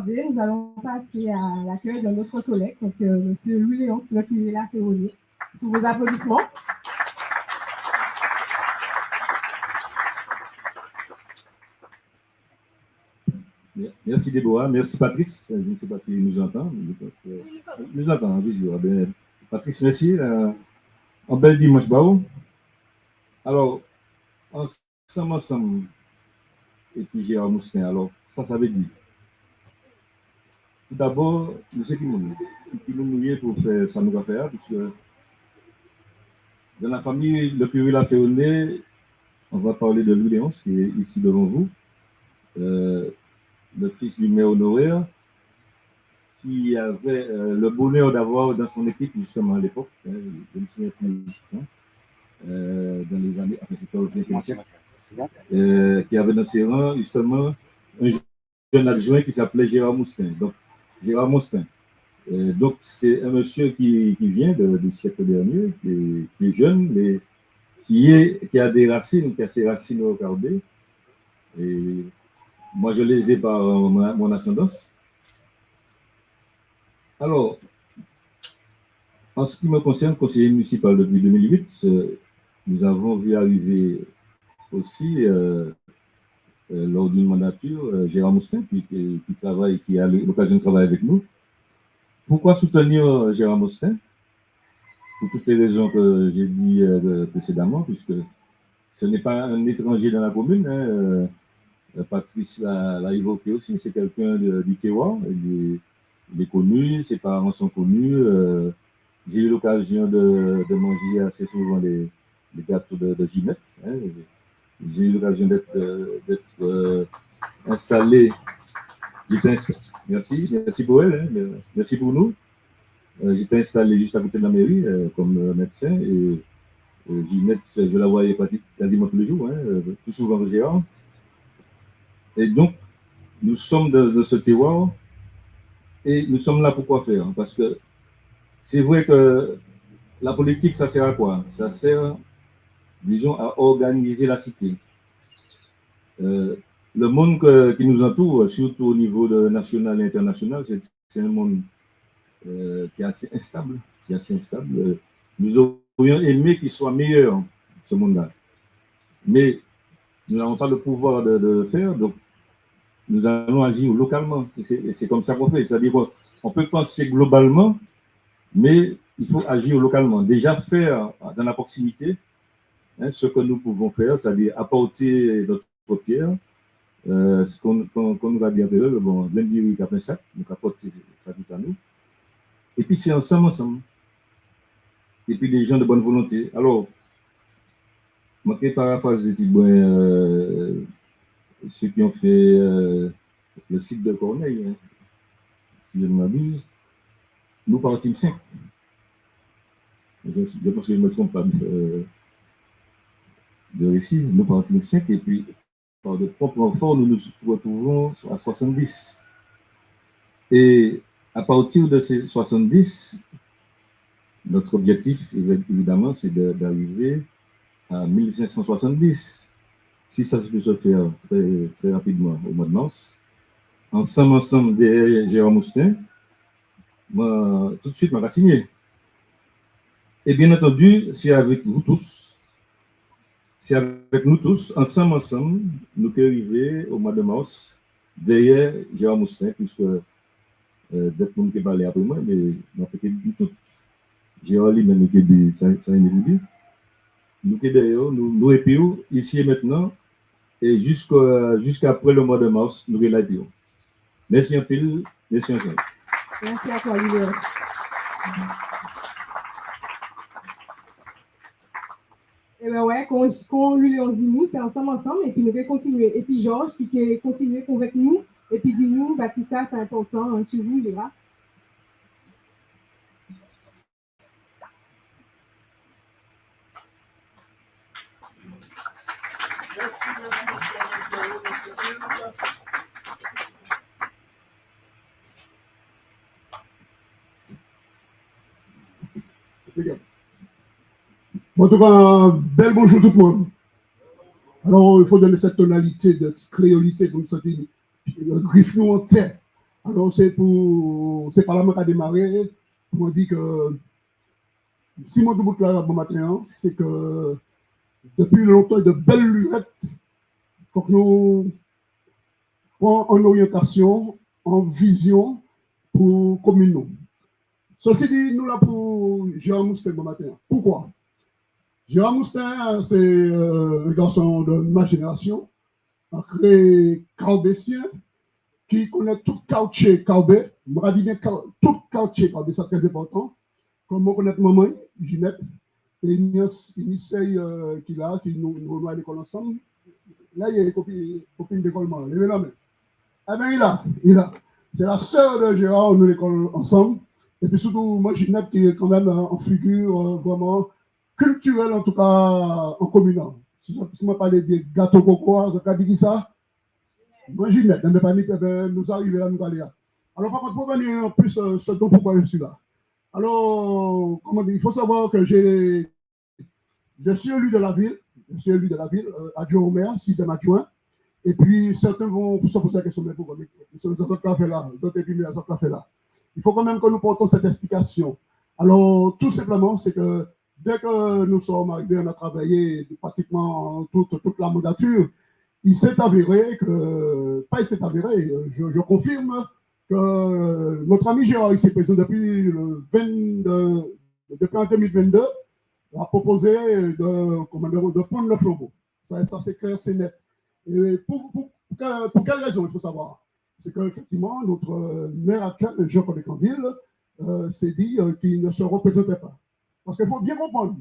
tarder, nous allons passer à l'accueil de notre collègue, donc M. Louis-Léon, le curé La Féronnier, sous vos applaudissements. Merci Déborah, merci Patrice, je ne sais pas s'il nous entend. Il nous entend, visuel. Patrice, merci. Un bel dimanche, bravo. Alors, ensemble, et puis Gérard Moustin, alors ça veut dire. Tout d'abord, nous sommes qui nous mouillons pour faire ça, nous va faire, puisque dans la famille, le curé La Féronnier, on va parler de Louis-Léon, qui est ici devant vous, le fils du maire honoraire, qui avait le bonheur d'avoir dans son équipe, justement à l'époque, je me souviens plus, dans les années, c'était au XXe siècle, qui avait dans ses rangs, justement, un jeune adjoint qui s'appelait Gérard Moustin. Donc, Gérard Moustin. Donc, c'est un monsieur qui vient du siècle dernier, qui est jeune, mais qui a des racines, qui a ses racines au Carbet. Et moi, je les ai par mon ascendance. Alors, en ce qui me concerne, conseiller municipal depuis 2008, nous avons vu arriver aussi, lors d'une mandature, Gérard Moustin, qui a l'occasion de travailler avec nous. Pourquoi soutenir Gérard Moustin? Pour toutes les raisons que j'ai dit précédemment, puisque ce n'est pas un étranger dans la commune. Hein, Patrice l'a évoqué aussi, c'est quelqu'un du terroir. Il est connu, ses parents sont connus. J'ai eu l'occasion de manger assez souvent les gâteaux de Ginette. Hein, j'ai eu l'occasion d'être installé. Merci pour elle, hein, merci pour nous. J'étais installé juste à côté de la mairie comme médecin et Ginette, je la voyais quasiment tous les jours, hein, plus souvent que Gérard. Et donc, nous sommes de ce terroir et nous sommes là pour quoi faire? Parce que c'est vrai que la politique, ça sert à quoi? Ça sert, disons, à organiser la cité. Le monde qui nous entoure, surtout au niveau national et international, c'est un monde qui est assez instable. Nous aurions aimé qu'il soit meilleur, ce monde-là. Mais nous n'avons pas le pouvoir de le faire, donc nous allons agir localement. C'est comme ça qu'on fait. C'est-à-dire qu'on peut penser globalement, mais il faut agir localement. Déjà faire dans la proximité ce que nous pouvons faire, c'est-à-dire apporter notre pierre, ce qu'on nous va dire de eux, bon, lundi, après ça, nous apporter ça tout à nous. Et puis c'est ensemble. Et puis des gens de bonne volonté. Alors, moi, je paraphrase ceux qui ont fait le site de Corneille, hein, si je ne m'abuse, nous partîmes 5. Je pense que je ne me trompe pas de récit. Nous partîmes 5 et puis, par de propres efforts, nous nous retrouvons à 70. Et à partir de ces 70, notre objectif, évidemment, c'est d'arriver à 1570. Si ça peut se faire très, très rapidement au mois de mars, ensemble derrière Gérard Moustin, moi, tout de suite, je vais signer. Et bien entendu, c'est avec vous tous, c'est avec nous tous, ensemble, nous pouvons arriver au mois de mars derrière Gérard Moustin, puisque d'autres monde qui parlent après moi, mais on fait du tout. Gérard lui-même qui dit ça individu. Nous qui d'ailleurs, nous épions ici et maintenant, et jusqu'après le mois de mars, nous relations. Merci un peu, merci ensemble. Merci à toi, Louis-Léon. Et bien ouais, quand Louis-Léon dit nous, c'est ensemble, et puis nous allons continuer. Et puis Georges qui peut continuer avec nous, et puis dit nous, bah, tout ça c'est important, sur vous, les gars. En tout cas, bel bonjour tout le monde. Alors, il faut donner cette tonalité de créolité pour nous sentir griffons en terre. Alors, c'est par là que a démarré. On dit que si mon debout là, bon matin, c'est que depuis longtemps, de belles lunettes, faut que nous prenions en orientation, en vision pour commune. Ceci dit, nous là pour Gérard Moustin bon matin. Pourquoi? Gérard Moustin, c'est un garçon de ma génération, un créé caubécien, qui connaît tout caoutchouc caubé. Je me dis bien tout caoutchouc caubé, c'est très important. Comme on connaît maman, Ginette, et Ignace qui là, qui nous à l'école ensemble. Là, il y a une copine d'école. Levez la main. Eh bien, il a. C'est la sœur de Gérard, nous l'école ensemble. Et puis surtout, moi, Ginette, qui est quand même en figure vraiment culturelle, en tout cas en communant. Si je parle des gâteaux coco, je vais dire ça. Moi, Ginette, nous arrivons à nous aller là. Alors, par contre, pour venir en plus, ce dont pourquoi je suis là. Alors, comment dire, il faut savoir que je suis élu de la ville, adjoint au maire, 6e adjoint. Et puis, certains vont se poser la question, mais pourquoi c'est notre café là, d'autres épimères, notre café là. Il faut quand même que nous portons cette explication. Alors, tout simplement, c'est que dès que nous sommes arrivés, on a travaillé pratiquement toute la mandature. Il s'est avéré que, pas il s'est avéré, je confirme que notre ami Gérard, ici présent depuis depuis en 2022, a proposé de prendre le flambeau. Ça c'est clair, c'est net. Et pour quelle raison, il faut savoir? C'est qu'effectivement, notre maire actuel, Jean-Paul Canville, s'est dit qu'il ne se représentait pas. Parce qu'il faut bien comprendre.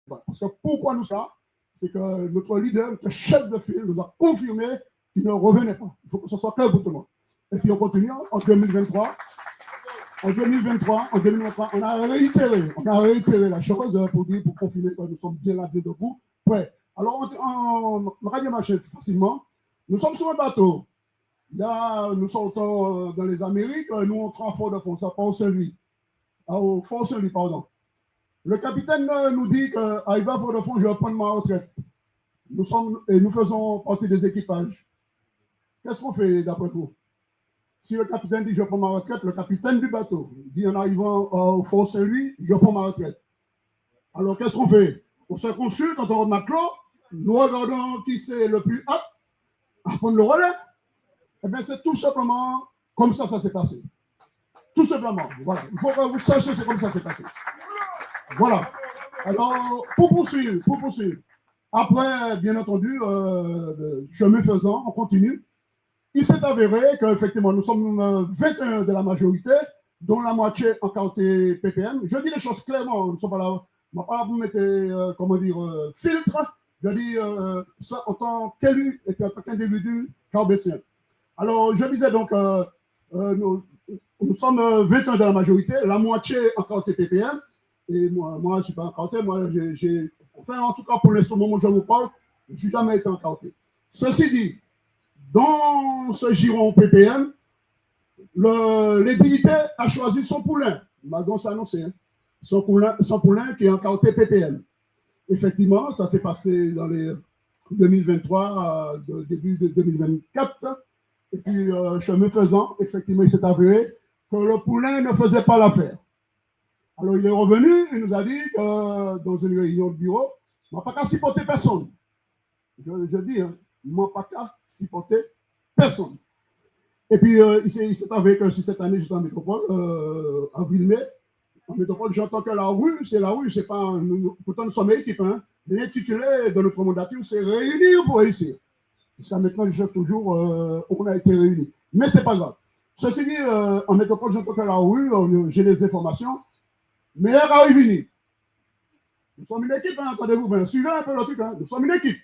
Parce que pourquoi nous ça? C'est que notre leader, notre chef de file, nous a confirmé qu'il ne revenait pas. Il faut que ce soit clair pour tout le monde. Et puis on continue en 2023. En 2023, on a réitéré la chose pour confirmer que nous sommes bien là, bien debout. Ouais. Alors, on va dire facilement. Nous sommes sur un bateau. Là, nous sortons dans les Amériques. Nous, on entrons à Fort-de-France, à Port-Saint-Louis. Au Fort-Saint-Louis, pardon. Le capitaine nous dit qu'arrivé à Fort-de-France, je vais prendre ma retraite. Nous faisons partie des équipages. Qu'est-ce qu'on fait d'après vous? Si le capitaine dit je prends ma retraite, le capitaine du bateau dit en arrivant au Fort Saint-Louis, je prends ma retraite. Alors qu'est-ce qu'on fait? On se consulte quand on remet matelot, nous regardons qui c'est le plus apte à prendre le relais. Eh bien, c'est tout simplement comme ça s'est passé. Tout simplement. Voilà. Il faut que vous sachiez c'est comme ça s'est passé. Voilà. Alors, pour poursuivre. Après, bien entendu, chemin faisant, on continue. Il s'est avéré qu'effectivement, nous sommes 21 de la majorité, dont la moitié en quartier PPM. Je dis les choses clairement, nous ne sommes pas là, on ne va pas vous mettre, filtre. Je dis ça en tant qu'élu et en tant qu'individu carbécien. Alors, je disais donc, nous sommes 21 de la majorité, la moitié en quartier PPM. Et moi je ne suis pas en quartier, enfin, en tout cas, pour l'instant, au moment où je vous parle, je n'ai jamais été en quartier. Ceci dit, dans ce giron PPM, l'édilité a choisi son poulain. Malgré ça annoncé, hein. Son poulain qui est en quartier PPM. Effectivement, ça s'est passé dans les 2023, début de 2024. Et puis, chemin faisant, effectivement, il s'est avéré que le poulain ne faisait pas l'affaire. Alors, il est revenu, il nous a dit que dans une réunion de bureau, il n'a pas qu'à supporter personne. Je dis, hein, il n'a pas qu'à supporter personne. Et puis, il s'est avéré que si cette année, j'étais en métropole, en Villemay, en métropole, j'entends que la rue, c'est pas. Pourtant, nous sommes équipes. Hein. L'intitulé de notre mandature, c'est réunir pour réussir. Ça, maintenant, je cherche toujours, on a été réunis. Mais ce n'est pas grave. Ceci dit, en métropole, j'entends que la rue, j'ai des informations. Mais elle va revenir. Nous sommes une équipe, hein, attendez-vous, ben, suivez un peu le truc. Hein. Nous sommes une équipe.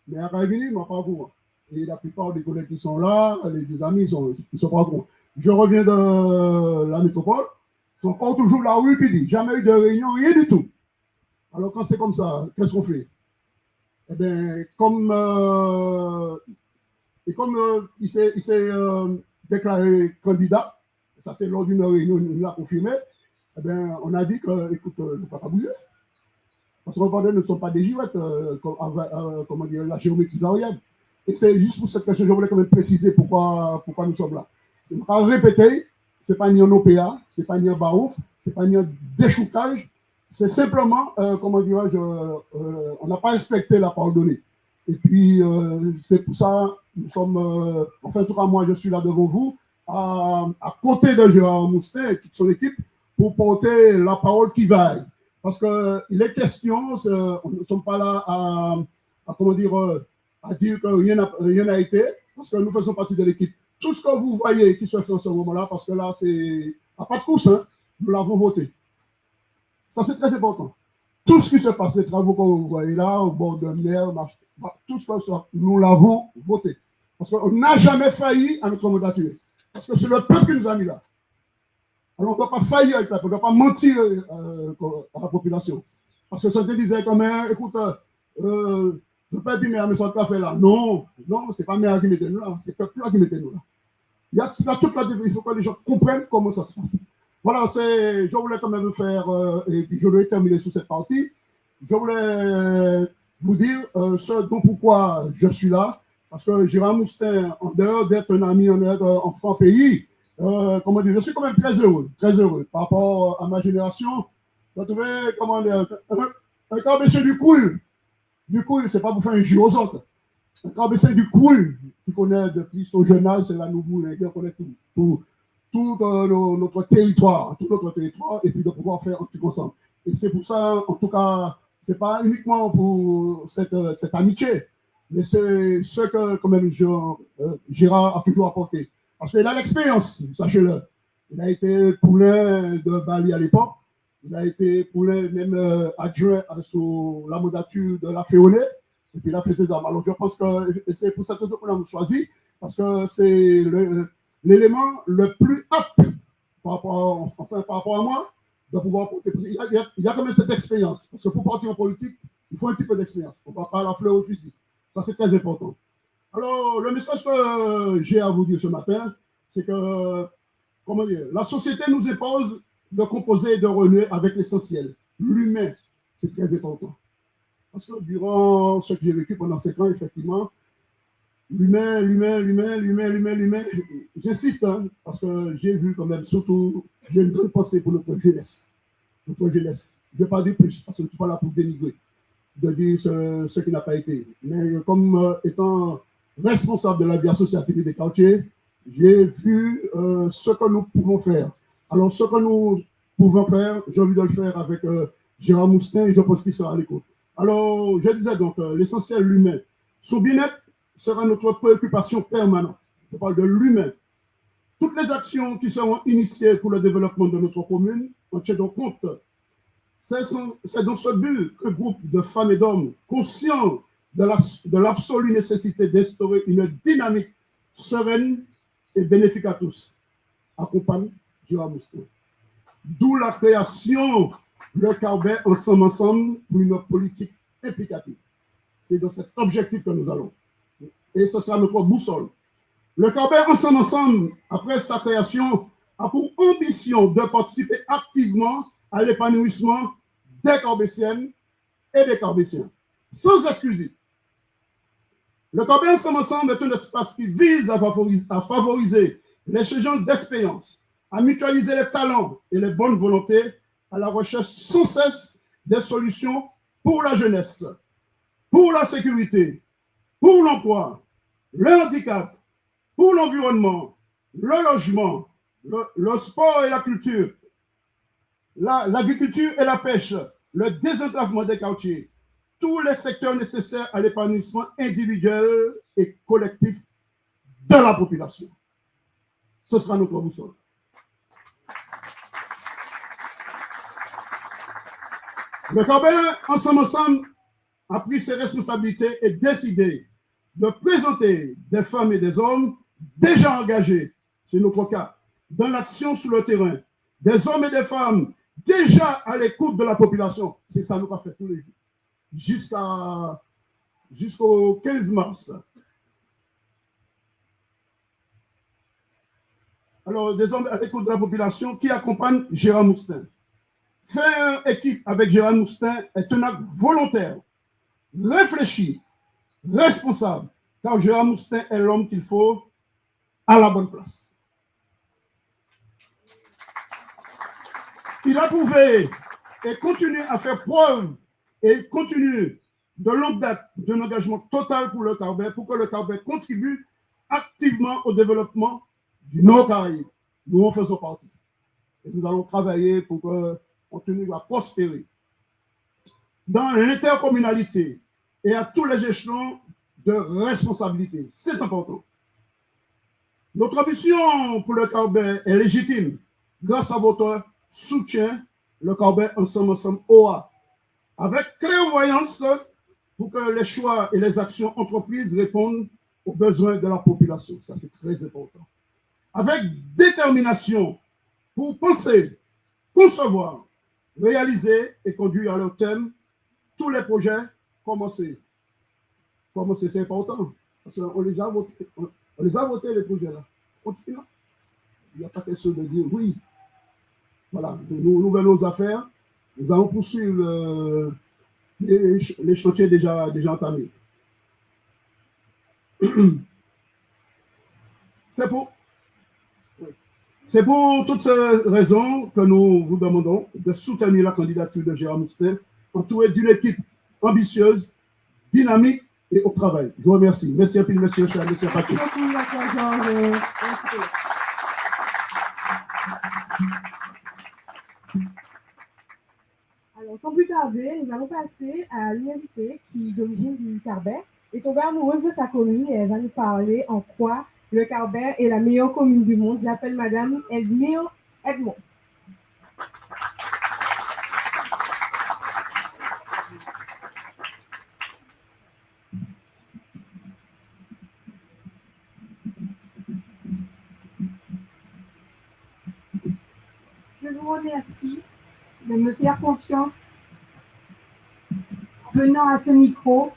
Mais elle va revenir, mais pas vous. Hein. Et la plupart des collègues qui sont là, les amis, ils sont pas au courant. Je reviens de la métropole. Ils sont encore toujours la rue, puis dit, jamais eu de réunion, rien du tout. Alors quand c'est comme ça, qu'est-ce qu'on fait? Eh bien, comme il s'est déclaré candidat, ça c'est lors d'une réunion, il l'a confirmé, eh bien, on a dit que, écoute, je ne peux pas bouger. Parce qu'on ne sont pas des girouettes, comment dire, la géométrie variable. Et c'est juste pour cette question, je voulais quand même préciser pourquoi nous sommes là. Je ne vais pas répéter, ce n'est pas ni un OPA, ce n'est pas ni un baouf, ce n'est pas ni un déchoucage, c'est simplement, comment dirais-je, on n'a pas respecté la parole donnée. Et puis, c'est pour ça, nous sommes, enfin, en tout cas, moi, je suis là devant vous, à côté de Gérard Moustin et toute son équipe, pour porter la parole qui vaille. Parce qu'il est question, nous ne sommes pas là à comment dire, à dire que rien n'a été, parce que nous faisons partie de l'équipe. Tout ce que vous voyez qui se fait en ce moment-là, parce que là, c'est à pas de course, hein, nous l'avons voté. Ça, c'est très important. Tout ce qui se passe, les travaux que vous voyez là, au bord de mer, tout ce que nous l'avons voté. Parce qu'on n'a jamais failli à notre mandature. Parce que c'est le peuple qui nous a mis là. Alors, on ne doit pas faillir avec le peuple, on ne doit pas mentir à la population. Parce que ça te disait quand même, écoute, je ne peux pas dire, mais ça t'a fait là. Non, ce n'est pas Méa qui mettait nous là, c'est le peuple là qui mettait nous là. Il y a toute la il faut que les gens comprennent comment ça se passe. Voilà, je voulais quand même faire, et puis je vais terminer sur cette partie. Je voulais vous dire ce dont pourquoi je suis là, parce que Gérard Moustin, en dehors d'être un ami, en dehors d'un enfant pays, comment dire, je suis quand même très heureux par rapport à ma génération. J'ai trouvé, comment dire, un cabecé du couille. Du couille, c'est pas pour faire un jeu aux autres. Un cabecé du couille, qui connaît depuis son jeune âge, c'est la nouveau, qui connaît tout notre territoire, et puis de pouvoir faire un truc ensemble. Et c'est pour ça, en tout cas, c'est pas uniquement pour cette amitié, mais c'est ce que, quand même, Gérard a toujours apporté. Parce qu'il a l'expérience, sachez-le. Il a été poulain de Bali à l'époque. Il a été poulain même adjoint sous la mandature de la Féonée. Et puis il a fait ses armes. Alors je pense que c'est pour cette raison qu'on l'a choisi, parce que c'est l'élément le plus apte par rapport à moi, de pouvoir porter. Il y a quand même cette expérience. Parce que pour partir en politique, il faut un petit peu d'expérience. On ne va pas la fleur au fusil. Ça, c'est très important. Alors, le message que j'ai à vous dire ce matin, c'est que, comment dire, la société nous impose de composer et de renouer avec l'essentiel. L'humain, c'est très important. Parce que durant ce que j'ai vécu pendant 5 ans, effectivement, l'humain, j'insiste, hein, parce que j'ai vu quand même, surtout, j'ai une grande pensée pour notre jeunesse. Notre jeunesse. Je ne vais pas dire plus, parce que je ne suis pas là pour dénigrer, de dire ce qui n'a pas été. Mais comme étant responsable de la vie associative des quartiers, j'ai vu ce que nous pouvons faire. Alors, ce que nous pouvons faire, j'ai envie de le faire avec Gérard Moustin, et je pense qu'il sera à l'écoute. Alors, je disais donc, l'essentiel, l'humain. Son bien-être sera notre préoccupation permanente. Je parle de l'humain. Toutes les actions qui seront initiées pour le développement de notre commune, on tient donc compte. C'est dans ce but qu'un groupe de femmes et d'hommes conscients de l'absolue nécessité d'instaurer une dynamique sereine et bénéfique à tous accompagne Gérard Moustin. D'où la création le Carbet ensemble pour une politique implicative. C'est dans cet objectif que nous allons. Et ce sera notre boussole. Le Carbet ensemble, après sa création, a pour ambition de participer activement à l'épanouissement des Carbétiennes et des Carbétiens, sans exclusive. Le Carbet ensemble est un espace qui vise à favoriser l'échange d'expériences, à mutualiser les talents et les bonnes volontés, à la recherche sans cesse des solutions pour la jeunesse, pour la sécurité, pour l'emploi, le handicap, pour l'environnement, le logement, le sport et la culture, l'agriculture et la pêche, le désenclavement des quartiers, tous les secteurs nécessaires à l'épanouissement individuel et collectif de la population. Ce sera notre boussole. Le Carbet ensemble a pris ses responsabilités et décidé de présenter des femmes et des hommes déjà engagés, c'est notre cas, dans l'action sur le terrain, des hommes et des femmes déjà à l'écoute de la population. C'est ça nous a fait tous les jours, jusqu'au 15 mars. Alors, des hommes à l'écoute de la population qui accompagnent Gérard Moustin. Faire équipe avec Gérard Moustin est un acte volontaire, réfléchi, responsable car Gérard Moustin est l'homme qu'il faut à la bonne place. Il a prouvé et continue à faire preuve et continue de longue date d'un engagement total pour le Carbet, pour que le Carbet contribue activement au développement du Nord-Caraïbe. Nous en faisons partie. Et nous allons travailler pour que continue à prospérer dans l'intercommunalité et à tous les échelons de responsabilité. C'est important. Notre ambition pour le Carbet est légitime. Grâce à votre soutien, le Carbet Ensemble OA, avec clairvoyance pour que les choix et les actions entreprises répondent aux besoins de la population. Ça, c'est très important. Avec détermination pour penser, concevoir, réaliser et conduire à leur terme tous les projets commencés. Commencer, c'est important. Parce qu'on les a votés. On les a votés, les projets-là. Il n'y a pas question de dire oui. Voilà, nous venons aux affaires. Nous allons poursuivre les chantiers déjà entamés. C'est pour toutes ces raisons que nous vous demandons de soutenir la candidature de Gérard Moustin, entouré d'une équipe ambitieuse, dynamique et au travail. Je vous remercie. Merci à tous, monsieur Charles, monsieur Patrick. Alors, sans plus tarder, nous allons passer à une invitée qui est d'origine du Carbet, est tombée amoureuse de sa commune et elle va nous parler en quoi le Carbet est la meilleure commune du monde. J'appelle Madame Edmure Edmond. Je vous remercie de me faire confiance en venant à ce micro.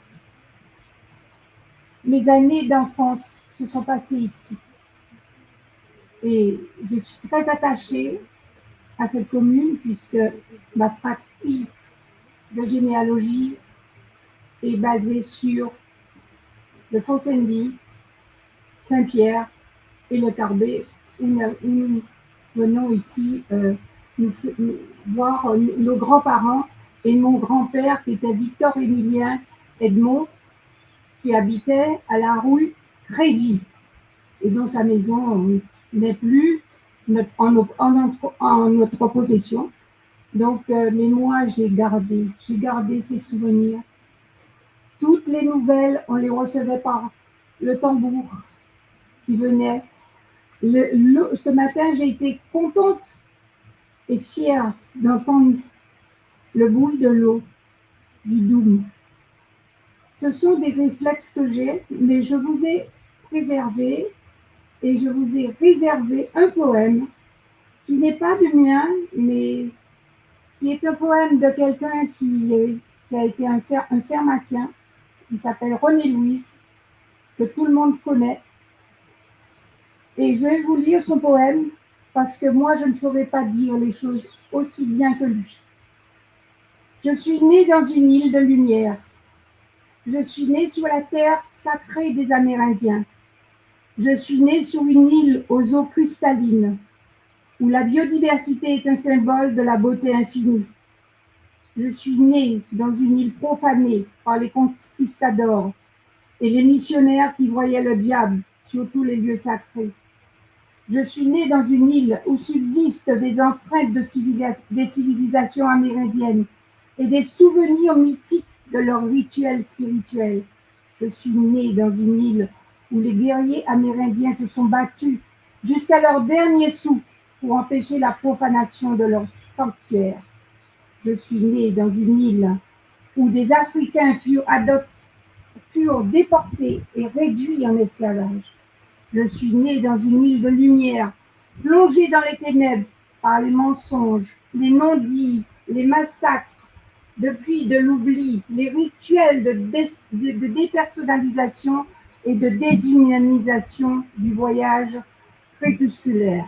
Mes années d'enfance se sont passées ici. Et je suis très attachée à cette commune puisque ma fratrie de généalogie est basée sur le Fossendi, Saint-Pierre et le Carbet, où nous venons ici nous voir nos grands-parents et mon grand-père qui était Victor-Émilien Edmond, qui habitait à la rue Crévy et dont sa maison n'est plus en notre possession. Donc, mais moi, j'ai gardé ces souvenirs. Toutes les nouvelles, on les recevait par le tambour qui venait. Ce matin, j'ai été contente et fière d'entendre le bruit de l'eau, du Doum. Ce sont des réflexes que j'ai, mais je vous ai préservé et je vous ai réservé un poème qui n'est pas du mien, mais qui est un poème de quelqu'un qui a été un Sermacien, qui s'appelle René Louise, que tout le monde connaît. Et je vais vous lire son poème parce que moi, je ne saurais pas dire les choses aussi bien que lui. Je suis née dans une île de lumière. Je suis née sur la terre sacrée des Amérindiens. Je suis née sur une île aux eaux cristallines, où la biodiversité est un symbole de la beauté infinie. Je suis née dans une île profanée par les conquistadors et les missionnaires qui voyaient le diable sur tous les lieux sacrés. Je suis née dans une île où subsistent des empreintes des civilisations amérindiennes et des souvenirs mythiques de leurs rituels spirituels. Je suis née dans une île où les guerriers amérindiens se sont battus jusqu'à leur dernier souffle pour empêcher la profanation de leurs sanctuaires. Je suis née dans une île où des Africains furent déportés et réduits en esclavage. Je suis née dans une île de lumière, plongée dans les ténèbres par les mensonges, les non-dits, les massacres, depuis de l'oubli, les rituels de dépersonnalisation et de déshumanisation du voyage crépusculaire.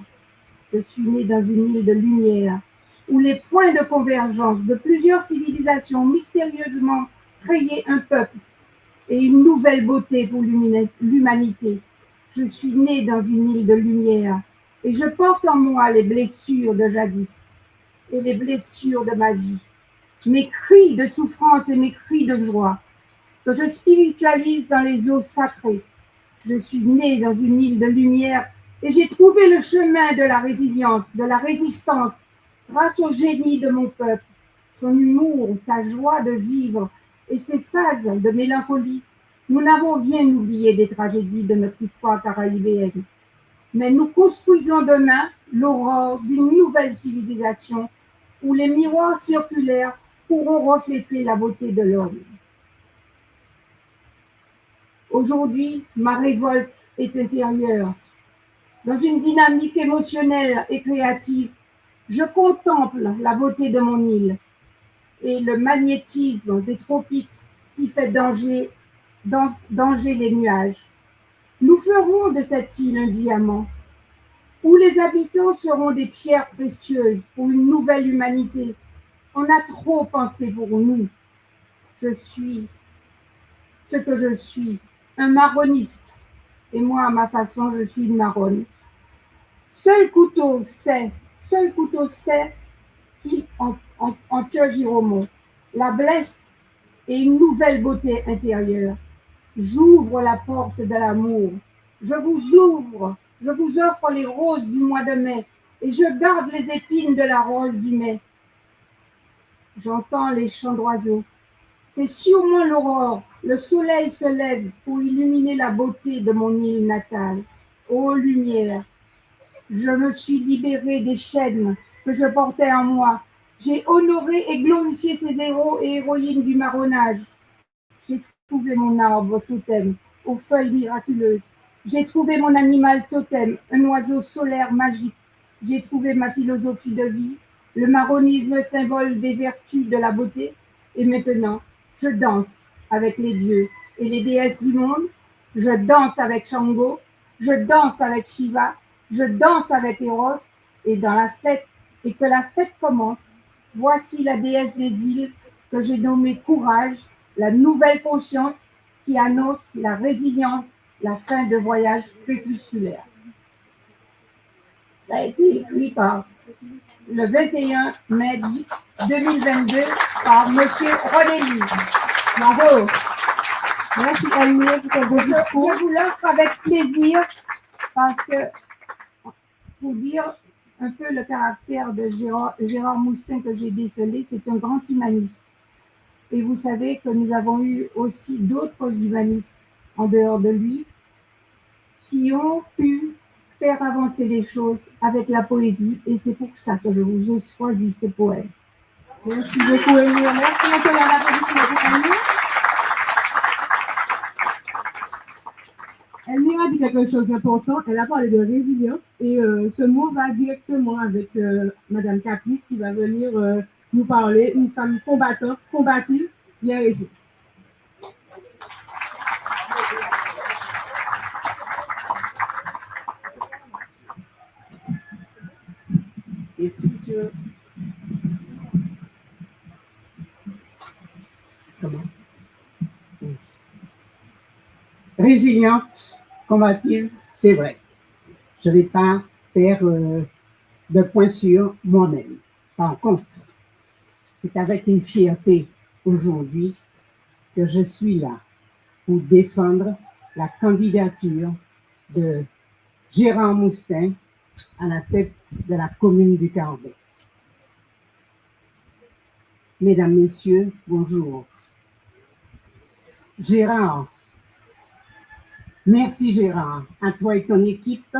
Je suis née dans une île de lumière, où les points de convergence de plusieurs civilisations mystérieusement créaient un peuple et une nouvelle beauté pour l'humanité. Je suis née dans une île de lumière et je porte en moi les blessures de jadis et les blessures de ma vie, mes cris de souffrance et mes cris de joie, que je spiritualise dans les eaux sacrées. Je suis née dans une île de lumière et j'ai trouvé le chemin de la résilience, de la résistance, grâce au génie de mon peuple, son humour, sa joie de vivre et ses phases de mélancolie. Nous n'avons rien oublié des tragédies de notre histoire caraïbéenne, mais nous construisons demain l'aurore d'une nouvelle civilisation où les miroirs circulaires pourront refléter la beauté de l'homme. Aujourd'hui, ma révolte est intérieure. Dans une dynamique émotionnelle et créative, je contemple la beauté de mon île et le magnétisme des tropiques qui fait danger les nuages. Nous ferons de cette île un diamant, où les habitants seront des pierres précieuses pour une nouvelle humanité. On a trop pensé pour nous. Je suis ce que je suis, un marroniste. Et moi, à ma façon, je suis une marronne. Seul couteau sait qui en tue Giromont, la blesse et une nouvelle beauté intérieure. J'ouvre la porte de l'amour. Je vous offre les roses du mois de mai et je garde les épines de la rose du mai. J'entends les chants d'oiseaux. C'est sûrement l'aurore. Le soleil se lève pour illuminer la beauté de mon île natale. Ô lumière, je me suis libérée des chaînes que je portais en moi. J'ai honoré et glorifié ces héros et héroïnes du marronnage. J'ai trouvé mon arbre totem aux feuilles miraculeuses. J'ai trouvé mon animal totem, un oiseau solaire magique. J'ai trouvé ma philosophie de vie, le marronisme symbole des vertus de la beauté. Et maintenant, je danse avec les dieux et les déesses du monde. Je danse avec Shango, je danse avec Shiva, je danse avec Eros. Et dans la fête, et que la fête commence, voici la déesse des îles que j'ai nommée Courage, la nouvelle conscience qui annonce la résilience, la fin de voyage crépusculaire. Ça a été écrit par le 21 mai 2022 par M. René. Bravo. Merci Elmire pour ton beau discours. Je vous l'offre avec plaisir parce que, pour dire un peu le caractère de Gérard Moustin que j'ai décelé, c'est un grand humaniste. Et vous savez que nous avons eu aussi d'autres humanistes en dehors de lui qui ont pu faire avancer les choses avec la poésie. Et c'est pour ça que je vous ai choisi ce poème. Merci beaucoup, Elmire. Merci encore à l'applaudissement pour Elmire. Elmire a dit quelque chose d'important. Elle a parlé de résilience et ce mot va directement avec Madame Caprice qui va venir nous parler, une femme combattante, combative, bien régie. Merci, monsieur. Comment? Résiliente, combative, c'est vrai. Je ne vais pas faire de point sur moi-même. Par contre, c'est avec une fierté aujourd'hui que je suis là pour défendre la candidature de Gérard Moustin à la tête de la commune du Carbet. Mesdames, Messieurs, bonjour. Gérard, merci Gérard, à toi et ton équipe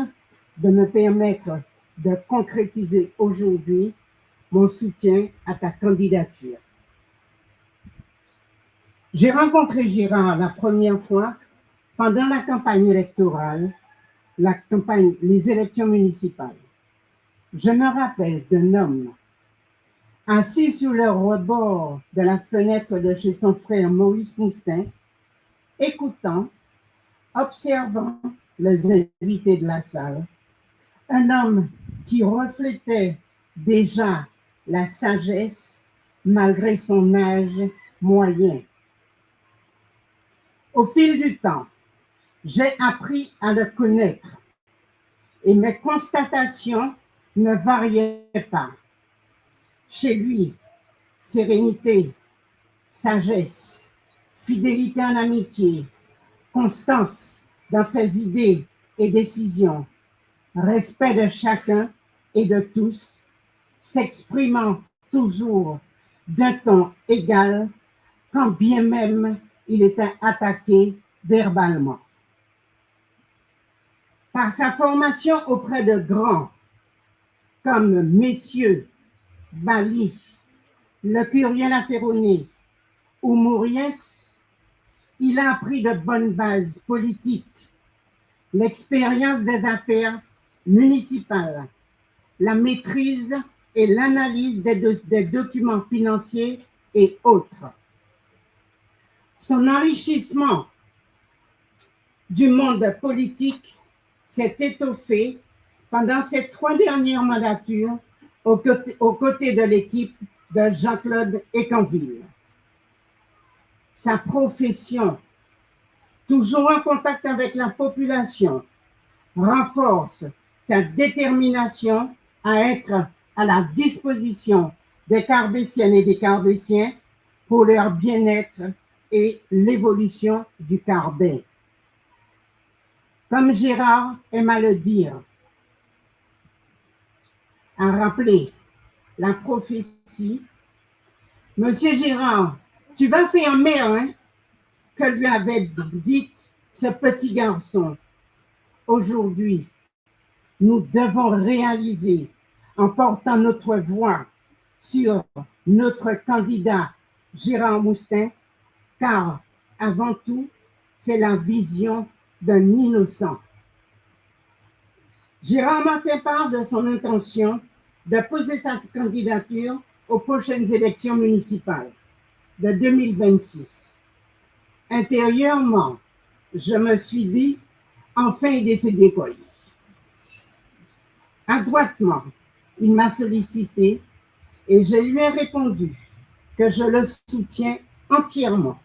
de me permettre de concrétiser aujourd'hui mon soutien à ta candidature. J'ai rencontré Gérard la première fois pendant la campagne électorale, les élections municipales. Je me rappelle d'un homme assis sur le rebord de la fenêtre de chez son frère Maurice Moustin, écoutant, observant les invités de la salle. Un homme qui reflétait déjà la sagesse malgré son âge moyen. Au fil du temps, j'ai appris à le connaître et mes constatations ne variaient pas. Chez lui, sérénité, sagesse, fidélité en amitié, constance dans ses idées et décisions, respect de chacun et de tous, s'exprimant toujours d'un ton égal, quand bien même il était attaqué verbalement. Par sa formation auprès de grands comme messieurs Bali, le Curien Laferronné ou Mauriès, il a appris de bonnes bases politiques, l'expérience des affaires municipales, la maîtrise et l'analyse des documents financiers et autres. Son enrichissement du monde politique s'est étoffé pendant ces 3 dernières mandatures aux côtés de l'équipe de Jean-Claude Écanville. Sa profession, toujours en contact avec la population, renforce sa détermination à être à la disposition des Carbétiennes et des Carbétiens pour leur bien-être et l'évolution du Carbet. Comme Gérard aime à le dire, à rappeler la prophétie, Monsieur Gérard, tu vas faire mère, hein, que lui avait dit ce petit garçon. Aujourd'hui, nous devons réaliser en portant notre voix sur notre candidat Gérard Moustin, car avant tout, c'est la vision d'un innocent. Gérard m'a fait part de son intention de poser sa candidature aux prochaines élections municipales de 2026. Intérieurement, je me suis dit, enfin il est décidé quoi. Adroitement, il m'a sollicité et je lui ai répondu que je le soutiens entièrement,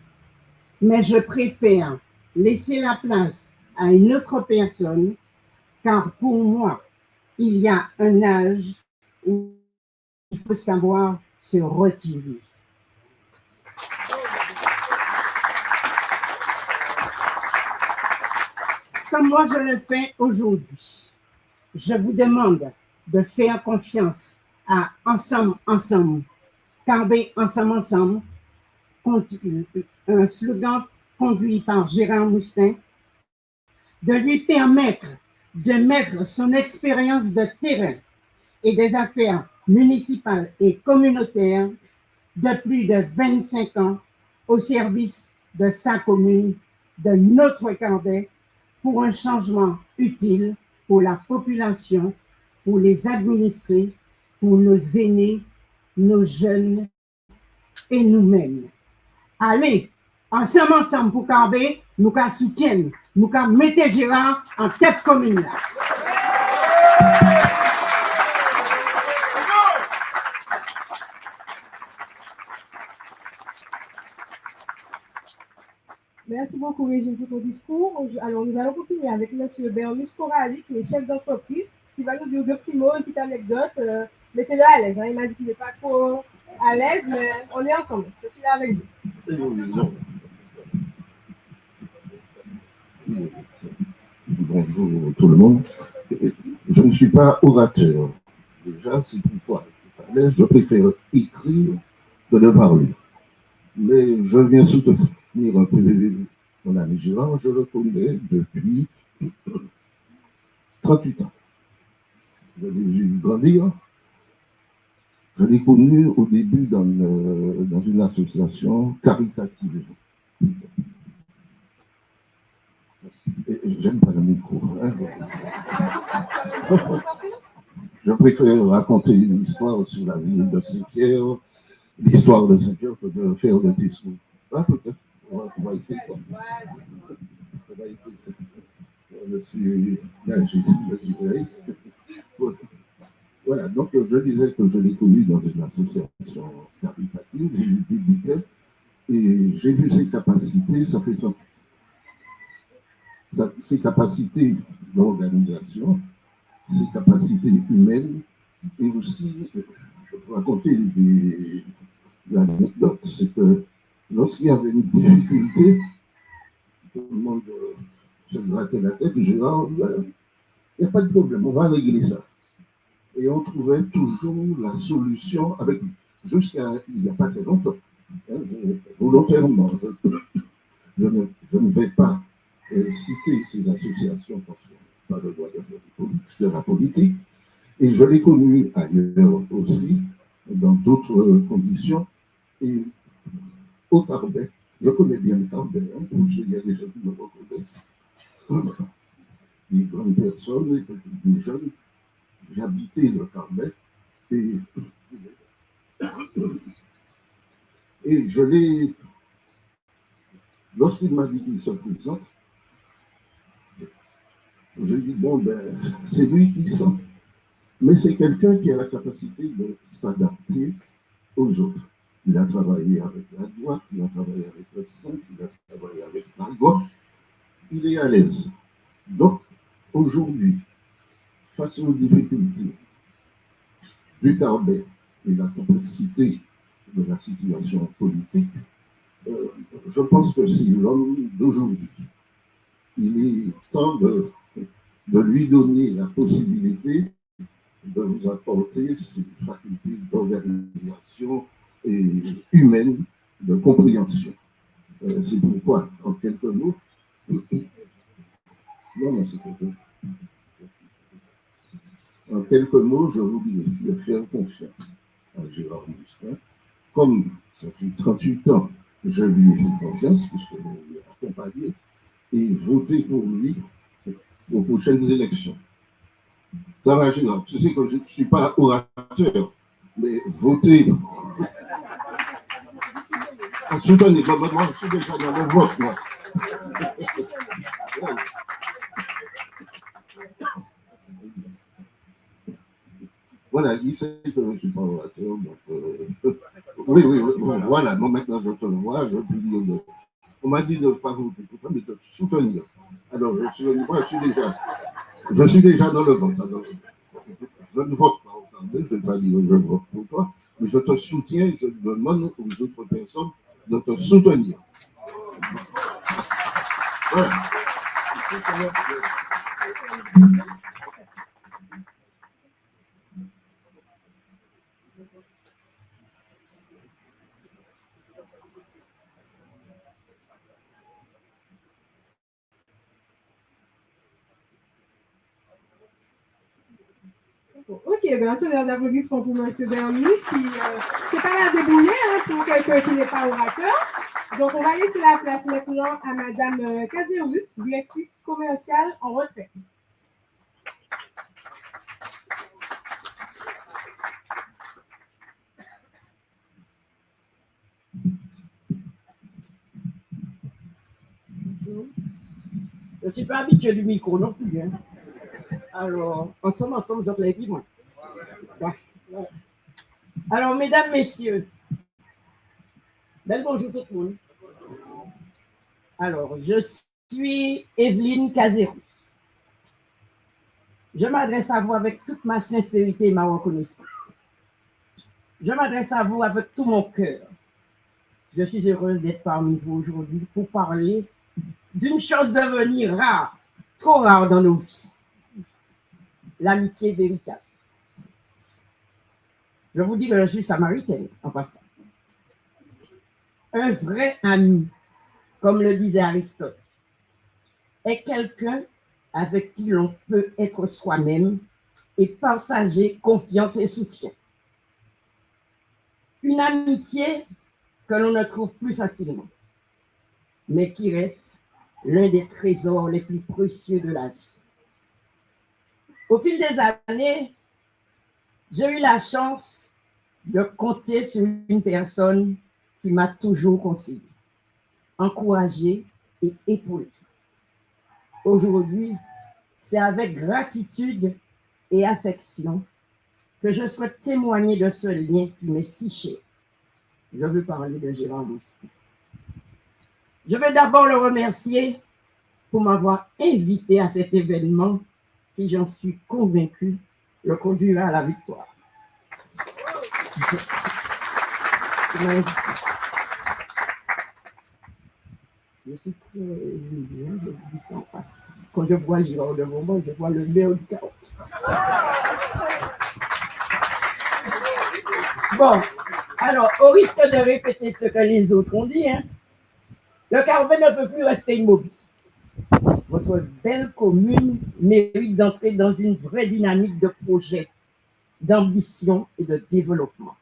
mais je préfère laisser la place à une autre personne, car pour moi, il y a un âge où il faut savoir se retirer. Comme moi je le fais aujourd'hui, je vous demande de faire confiance à Ensemble, Carbet Ensemble, un slogan conduit par Gérard Moustin, de lui permettre de mettre son expérience de terrain et des affaires municipales et communautaires de plus de 25 ans au service de sa commune, de notre Carbet, pour un changement utile pour la population, pour les administrés, pour nos aînés, nos jeunes et nous-mêmes. Allez, ensemble pour Carbet, nous qu'à soutiennent, nous qu'à mettre Gérard en tête commune là. Merci beaucoup, Régine, pour ton discours. Alors, nous allons continuer avec M. Bernus Corali, qui est chef d'entreprise, qui va nous dire deux petits mots, une petite anecdote. Mettez-le à l'aise. Hein. Il m'a dit qu'il n'est pas trop à l'aise, mais on est ensemble. Je suis là avec vous. Bonjour tout le monde. Je ne suis pas orateur. Déjà, c'est pourquoi je préfère écrire que de parler. Mais je viens soutenir un peu mon ami Gérard, je le connais depuis 38 ans. Je l'ai vu grandir. Je l'ai connu au début dans une association caritative. J'aime pas le micro. Hein. Je préfère raconter une histoire sur la vie de Saint-Pierre, l'histoire de Saint-Pierre, que de faire des discours. Ah, peut-être. On va essayer ça. On va essayer ça. Je suis là, voilà, donc je disais que je l'ai connu dans une association caritative, et j'ai vu ses capacités, ça fait ses capacités d'organisation, ses capacités humaines, et aussi, je peux raconter l'anecdote, c'est que lorsqu'il y avait une difficulté, tout le monde se grattait la tête, et je disais, il n'y a pas de problème, on va régler ça. Et on trouvait toujours la solution avec lui, jusqu'à il n'y a pas très longtemps. Volontairement, je ne vais pas citer ces associations parce qu'on n'a pas le droit de faire de la politique. Et je l'ai connu ailleurs aussi, dans d'autres conditions. Et au Carbet, je connais bien le Carbet, hein, pour ceux, il y a des gens qui me reconnaissent. Des grandes personnes, des jeunes. J'habitais le Carbet et je l'ai. Lorsqu'il m'a dit qu'il se présente, je lui ai dit, bon, ben, c'est lui qui sent. Mais c'est quelqu'un qui a la capacité de s'adapter aux autres. Il a travaillé avec la droite, il a travaillé avec le centre, il a travaillé avec la gauche. Il est à l'aise. Donc, aujourd'hui, face aux difficultés du Carbet et la complexité de la situation politique, je pense que c'est l'homme d'aujourd'hui. Il est temps de lui donner la possibilité de vous apporter ces facultés d'organisation et humaine, de compréhension. C'est pourquoi, en quelques mots, en quelques mots, je vous dis de faire confiance à Gérard Mustin. Comme ça fait 38 ans que je lui ai fait confiance, puisque je l'ai accompagné, et voter pour lui aux prochaines élections. Ça va, Gérard, tu sais que je ne suis pas orateur, mais voter en soutenir, moi je suis déjà dans le vote, moi. Voilà, il sait que je ne suis pas orateur, donc oui, voilà, moi maintenant je te le vois, je peux dire, on m'a dit de ne pas voter pour toi, mais de soutenir. Alors, je suis déjà dans le vote. Alors, je ne vote pas autant, je ne vais pas dire je vote pour toi, mais je te soutiens, je demande aux autres personnes de te soutenir. Voilà. Ok, ben un tonnerre d'applaudissements pour M. Bernier qui s'est pas mal débrouillé pour quelqu'un qui n'est pas orateur. Donc, on va laisser la place maintenant à Mme Caserus, directrice commerciale en retraite. Je ne suis pas habituée du micro non plus. Hein. Alors, ensemble, j'entends les vies, moi. Ouais. Alors, mesdames, messieurs, bel bonjour tout le monde. Alors, je suis Evelyne Caserus. Je m'adresse à vous avec toute ma sincérité et ma reconnaissance. Je m'adresse à vous avec tout mon cœur. Je suis heureuse d'être parmi vous aujourd'hui pour parler d'une chose devenue rare, trop rare dans nos vies. L'amitié véritable. Je vous dis que je suis samaritaine en passant. Un vrai ami, comme le disait Aristote, est quelqu'un avec qui l'on peut être soi-même et partager confiance et soutien. Une amitié que l'on ne trouve plus facilement, mais qui reste l'un des trésors les plus précieux de la vie. Au fil des années, j'ai eu la chance de compter sur une personne qui m'a toujours conseillé, encouragé et épaulé. Aujourd'hui, c'est avec gratitude et affection que je souhaite témoigner de ce lien qui m'est si cher. Je veux parler de Gérard Mustin. Je vais d'abord le remercier pour m'avoir invité à cet événement qui, j'en suis convaincu, le conduira à la victoire. Je suis très ému, je vous dis sans passe. Quand je vois Gérard de Bourbon, je vois le maire du chaos. Bon, alors, au risque de répéter ce que les autres ont dit, le Carbet ne peut plus rester immobile. Votre belle commune mérite d'entrer dans une vraie dynamique de projet, d'ambition et de développement.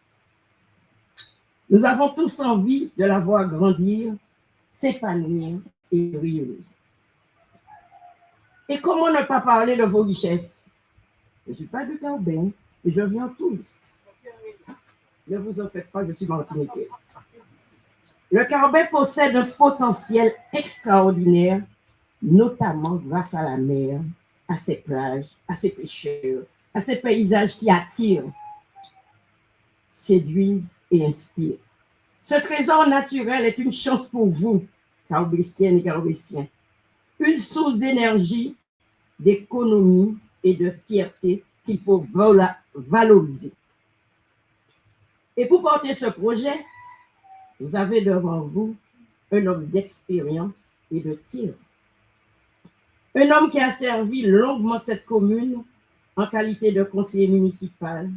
Nous avons tous envie de la voir grandir, s'épanouir et rayonner. Et comment ne pas parler de vos richesses? Je ne suis pas du Carbet, mais je viens en touriste. Ne vous en faites pas, je suis martiniquaise. Le Carbet possède un potentiel extraordinaire, notamment grâce à la mer, à ses plages, à ses pêcheurs, à ses paysages qui attirent, séduisent et inspirent. Ce trésor naturel est une chance pour vous, Carbétiennes et Carbétiens, une source d'énergie, d'économie et de fierté qu'il faut valoriser. Et pour porter ce projet, vous avez devant vous un homme d'expérience et de tir. Un homme qui a servi longuement cette commune en qualité de conseiller municipal,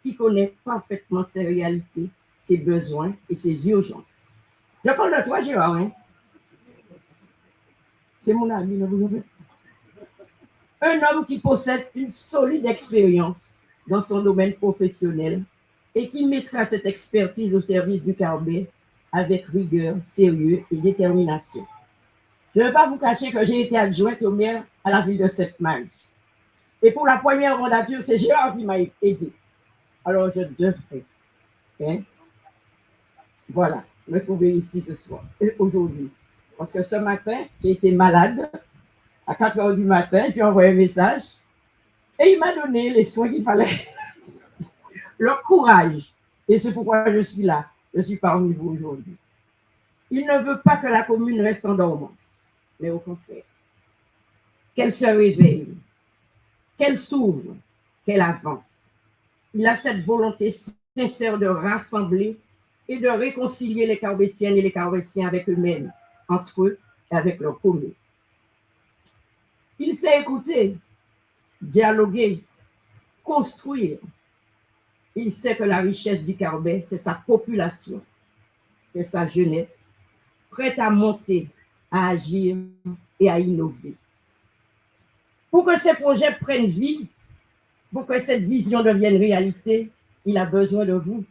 qui connaît parfaitement ses réalités, ses besoins et ses urgences. Je parle de toi, Gérard, hein? C'est mon ami, ne vous en faites pas. Un homme qui possède une solide expérience dans son domaine professionnel et qui mettra cette expertise au service du Carbet avec rigueur, sérieux et détermination. Je ne vais pas vous cacher que j'ai été adjointe au maire à la ville de Sainte-Marie. Et pour la première mandature, c'est Gérard qui m'a aidé. Alors, je devrais, voilà, me trouver ici ce soir, et aujourd'hui. Parce que ce matin, j'ai été malade à 4 heures du matin, j'ai envoyé un message et il m'a donné les soins qu'il fallait, le courage. Et c'est pourquoi je suis là, je suis parmi vous aujourd'hui. Il ne veut pas que la commune reste en dormance, mais au contraire, qu'elle se réveille, qu'elle s'ouvre, qu'elle avance. Il a cette volonté sincère de rassembler et de réconcilier les Carbétiennes et les Carbétiens avec eux-mêmes, entre eux et avec leur commune. Il sait écouter, dialoguer, construire. Il sait que la richesse du Carbet, c'est sa population, c'est sa jeunesse, prête à monter, à agir et à innover. Pour que ces projets prennent vie, pour que cette vision devienne réalité, il a besoin de vous.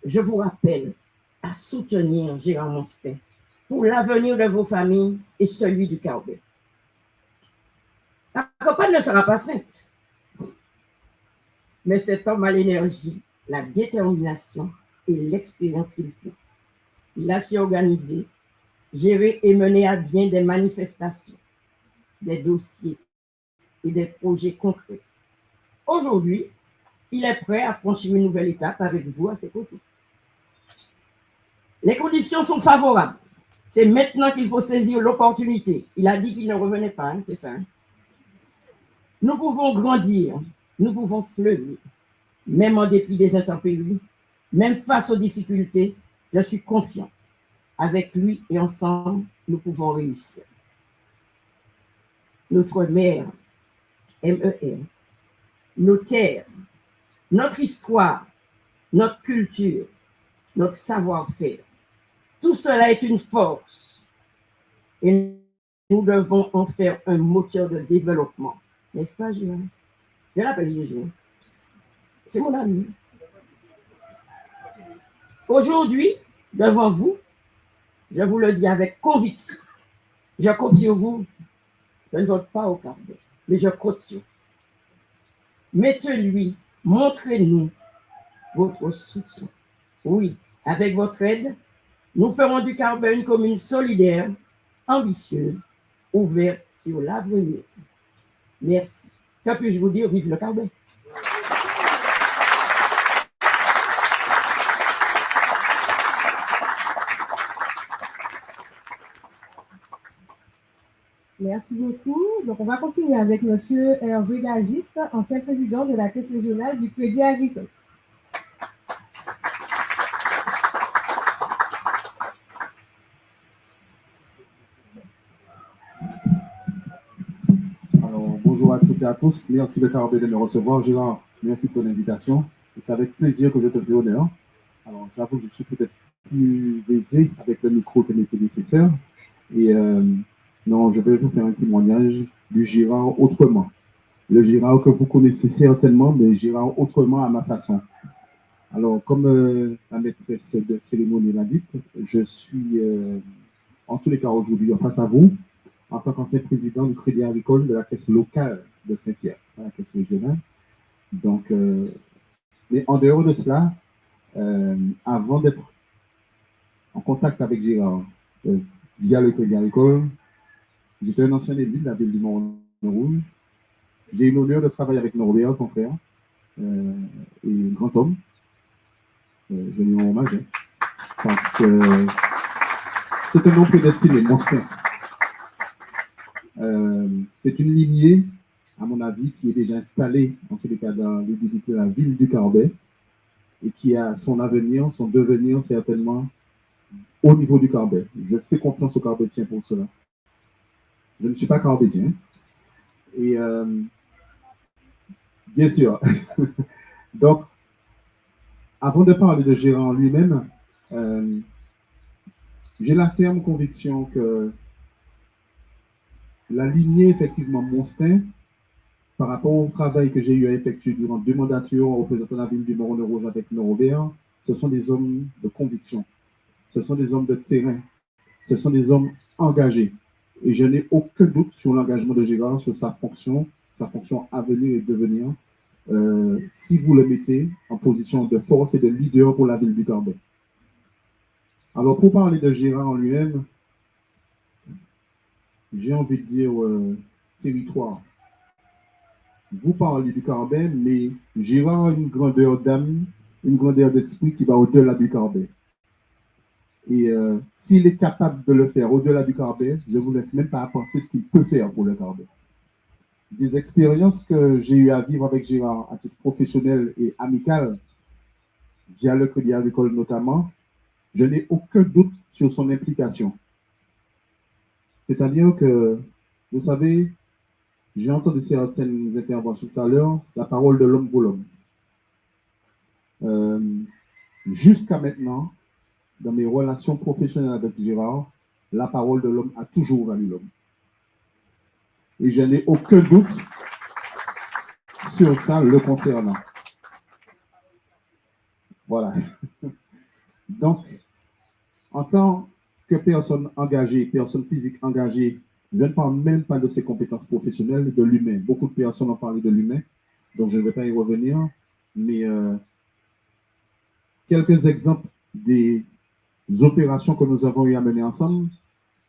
Je vous rappelle à soutenir Gérard Monstin pour l'avenir de vos familles et celui du Carbet. La campagne ne sera pas simple, mais cet homme a l'énergie, la détermination et l'expérience qu'il faut. Il a su organiser, gérer et mener à bien des manifestations, des dossiers et des projets concrets. Aujourd'hui, il est prêt à franchir une nouvelle étape avec vous à ses côtés. Les conditions sont favorables. C'est maintenant qu'il faut saisir l'opportunité. Il a dit qu'il ne revenait pas, c'est ça. Nous pouvons grandir, nous pouvons fleurir, même en dépit des intempéries, même face aux difficultés, je suis confiant. Avec lui et ensemble, nous pouvons réussir. Notre mer, MER, nos terres, notre histoire, notre culture, notre savoir-faire, tout cela est une force et nous devons en faire un moteur de développement. N'est-ce pas, Julien? Je l'appelle Julien. C'est mon ami. Aujourd'hui, devant vous, je vous le dis avec conviction, je compte sur vous. Je ne vote pas au Carbet, mais je compte sur vous. Mettez-lui, montrez-nous votre soutien. Oui, avec votre aide, nous ferons du Carbet une commune solidaire, ambitieuse, ouverte sur l'avenir. Merci. Que puis-je vous dire? Vive le Carbet! Merci beaucoup. Donc, on va continuer avec M. Hervé Gagiste, ancien président de la Caisse régionale du Crédit agricole. Alors, bonjour à toutes et à tous. Merci de Carbet de me recevoir. Gérard, merci de ton invitation. Et c'est avec plaisir que je te fais honneur. Alors, j'avoue que je suis peut-être plus aisé avec le micro que n'était nécessaire. Et non, je vais vous faire un témoignage du Gérard autrement. Le Gérard que vous connaissez certainement, mais Gérard autrement à ma façon. Alors, comme la maîtresse de cérémonie l'a dit, je suis en tous les cas aujourd'hui face à vous en tant qu'ancien président du Crédit agricole de la caisse locale de Saint-Pierre, la caisse régionale. Donc, mais en dehors de cela, avant d'être en contact avec Gérard via le Crédit agricole, j'étais un ancien élu de la ville du Mont-Rouge. J'ai eu l'honneur de travailler avec Norbert, ton frère, et grand homme. Je lui rends hommage, parce que c'est un homme prédestiné, Monstin. C'est une lignée, à mon avis, qui est déjà installée, en tous les cas, dans l'utilité de la ville du Carbet, et qui a son avenir, son devenir, certainement, au niveau du Carbet. Je fais confiance aux Carbétiens pour cela. Je ne suis pas Carbétien. Et bien sûr. Donc, avant de parler de Gérard lui-même, j'ai la ferme conviction que la lignée, effectivement, Monstin, par rapport au travail que j'ai eu à effectuer durant 2 mandatures en représentant la ville du Mont-Rouge avec Robert, ce sont des hommes de conviction, ce sont des hommes de terrain, ce sont des hommes engagés. Et je n'ai aucun doute sur l'engagement de Gérard, sur sa fonction à venir et devenir, si vous le mettez en position de force et de leader pour la ville du Carbet. Alors, pour parler de Gérard en lui-même, j'ai envie de dire territoire. Vous parlez du Carbet, mais Gérard a une grandeur d'âme, une grandeur d'esprit qui va au-delà du Carbet. Et s'il est capable de le faire au-delà du Carbet, je ne vous laisse même pas penser ce qu'il peut faire pour le Carbet. Des expériences que j'ai eu à vivre avec Gérard à titre professionnel et amical, via le Crédit agricole notamment, je n'ai aucun doute sur son implication. C'est-à-dire que, vous savez, j'ai entendu certaines interventions tout à l'heure, la parole de l'homme pour l'homme. Jusqu'à maintenant, dans mes relations professionnelles avec Gérard, la parole de l'homme a toujours valu l'homme. Et je n'ai aucun doute sur ça le concernant. Voilà. Donc, en tant que personne engagée, personne physique engagée, je ne parle même pas de ses compétences professionnelles, de l'humain. Beaucoup de personnes ont parlé de l'humain, donc je ne vais pas y revenir. Mais quelques exemples des opérations que nous avons eu à mener ensemble,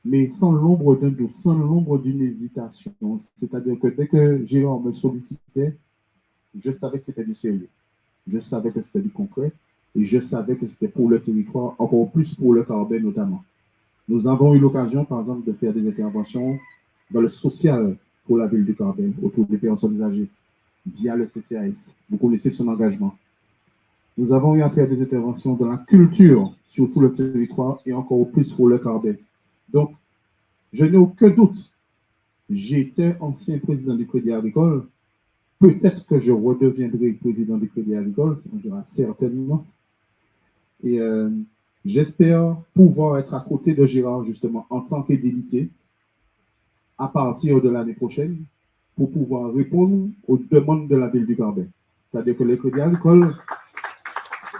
mais sans l'ombre d'un doute, sans l'ombre d'une hésitation. C'est-à-dire que dès que Gérard me sollicitait, je savais que c'était du sérieux. Je savais que c'était du concret et je savais que c'était pour le territoire, encore plus pour le Carbet notamment. Nous avons eu l'occasion, par exemple, de faire des interventions dans le social pour la ville du Carbet, autour des personnes âgées, via le CCAS. Vous connaissez son engagement. Nous avons eu à faire des interventions dans la culture sur tout le territoire et encore plus pour le Carbet. Donc, je n'ai aucun doute. J'étais ancien président du Crédit agricole. Peut-être que je redeviendrai président du Crédit agricole, ça me dira certainement. Et j'espère pouvoir être à côté de Gérard, justement, en tant qu'édilité, à partir de l'année prochaine, pour pouvoir répondre aux demandes de la ville du Carbet. C'est-à-dire que le Crédit agricole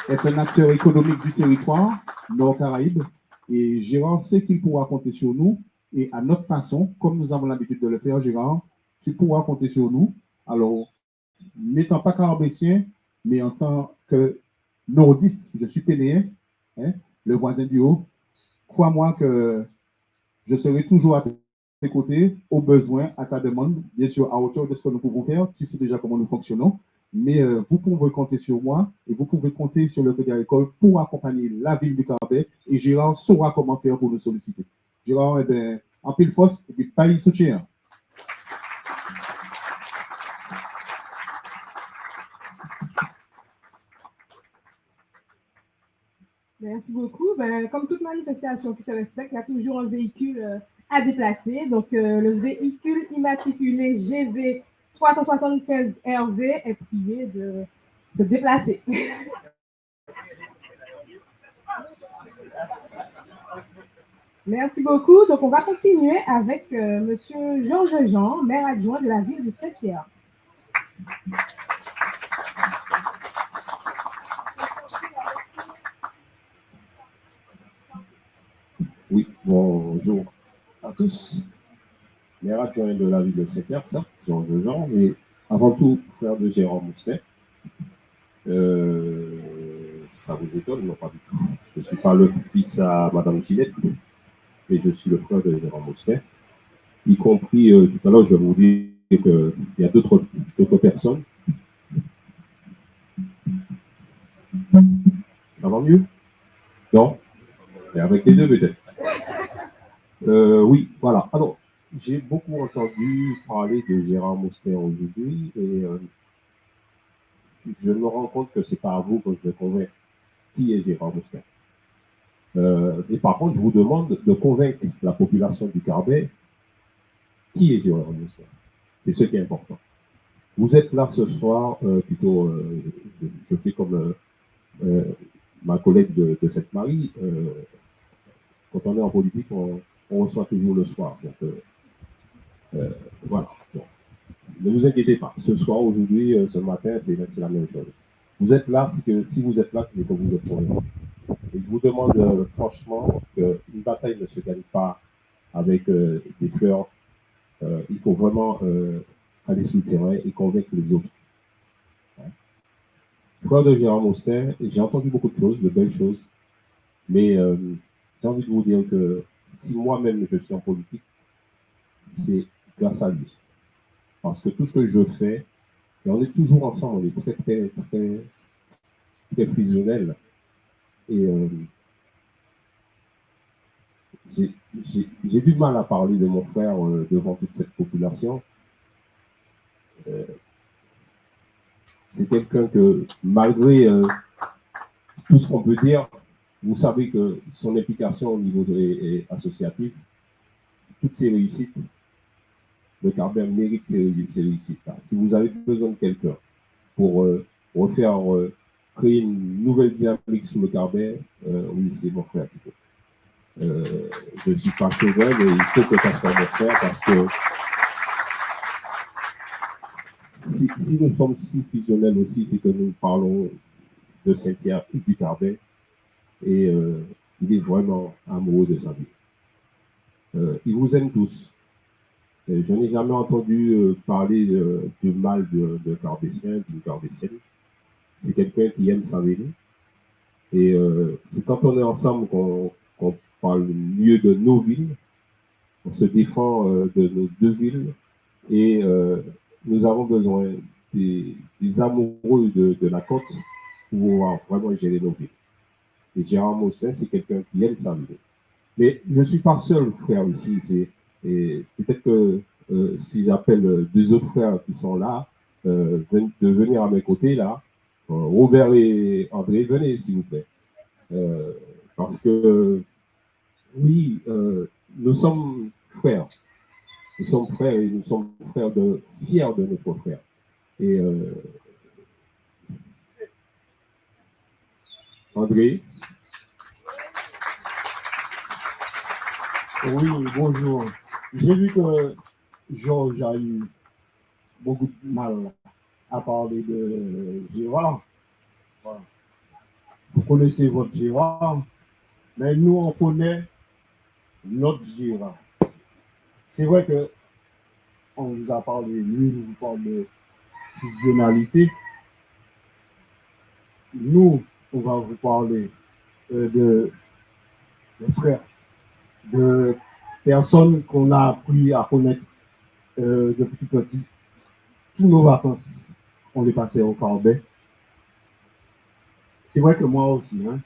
est un acteur économique du territoire, Nord-Caraïbes, et Gérard sait qu'il pourra compter sur nous, et à notre façon, comme nous avons l'habitude de le faire, Gérard, tu pourras compter sur nous. Alors, n'étant pas carbétien, mais en tant que nordiste, je suis pénéen, hein, le voisin du haut, crois-moi que je serai toujours à tes côtés, au besoin, à ta demande, bien sûr, à hauteur de ce que nous pouvons faire. Tu sais déjà comment nous fonctionnons, mais vous pouvez compter sur moi et vous pouvez compter sur le Crédit agricole pour accompagner la ville du Carbet et Gérard saura comment faire pour nous solliciter. Gérard, eh bien, en pile force et puis pas y soutien. Merci beaucoup. Ben, comme toute manifestation qui se respecte, il y a toujours un véhicule à déplacer. Donc, le véhicule immatriculé GV 375 RV est prié de se déplacer. Merci beaucoup. Donc, on va continuer avec Monsieur Georges Jean, maire adjoint de la ville de Saint-Pierre. Oui, bonjour à tous. Maire adjoint de la ville de Saint-Pierre, certes, Georges Jean, mais avant tout, frère de Jérôme Moustet. Ça vous étonne? Non, pas du tout. Je ne suis pas le fils à Madame Gillette, mais je suis le frère de Jérôme Moustet. Y compris, tout à l'heure, je vous dis qu'il y a d'autres personnes. Ça va mieux? Non? Et avec les deux, peut-être. Oui, voilà. Alors, j'ai beaucoup entendu parler de Gérard Moustet aujourd'hui et je me rends compte que ce n'est pas à vous que je vais convaincre qui est Gérard Moustet. Et par contre, je vous demande de convaincre la population du Carbet qui est Gérard Moustet. C'est ce qui est important. Vous êtes là ce soir, plutôt, je fais comme ma collègue de Sainte-Marie. Quand on est en politique, on reçoit toujours le soir. Donc, voilà. Bon. Ne vous inquiétez pas. Ce soir, aujourd'hui, ce matin, c'est la même chose. Vous êtes là, si vous êtes là, c'est que vous êtes pour nous. Et je vous demande franchement qu'une bataille ne se gagne pas avec des fleurs. Il faut vraiment aller sur le terrain et convaincre les autres. Frère de Gérard Moustet, j'ai entendu beaucoup de choses, de belles choses, mais j'ai envie de vous dire que si moi-même je suis en politique, c'est grâce à lui. Parce que tout ce que je fais, et on est toujours ensemble, on est très, très, très, très fusionnels. Et j'ai du mal à parler de mon frère devant toute cette population. C'est quelqu'un que, malgré tout ce qu'on peut dire, vous savez que son implication au niveau associatif, toutes ses réussites, le Carbet mérite ses réussites. Si vous avez besoin de quelqu'un pour refaire, créer une nouvelle dynamique sur le Carbet, oui, c'est mon frère. Je ne suis pas chauvin, mais il faut que ça soit mon frère parce que si nous sommes si fusionnels aussi, c'est que nous parlons de Saint-Pierre et du Carbet et il est vraiment amoureux de sa vie. Il vous aime tous. Je n'ai jamais entendu parler de mal de Carbétien, d'une Carbétienne. C'est quelqu'un qui aime sa ville. Et c'est quand on est ensemble qu'on parle mieux de nos villes. On se défend de nos deux villes. Et nous avons besoin des amoureux de la côte pour pouvoir vraiment gérer nos villes. Et Gérard Moustet, c'est quelqu'un qui aime sa ville. Mais je ne suis pas seul, frère, ici. Et peut-être que si j'appelle deux autres frères qui sont là, de venir à mes côtés, là, Robert et André, venez, s'il vous plaît. Parce que, oui, nous sommes frères. Nous sommes frères et nous sommes fiers de notre frère. Et André. Oui, bonjour. J'ai vu que Georges a eu beaucoup de mal à parler de Gérard. Voilà. Vous connaissez votre Gérard, mais nous, on connaît notre Gérard. C'est vrai que on vous a parlé, lui, nous vous parle de fusionnalité. Nous, on va vous parler de frères, de personnes qu'on a appris à connaître depuis petit. Tous nos vacances, on les passait au Carbet. C'est vrai que moi aussi, hein,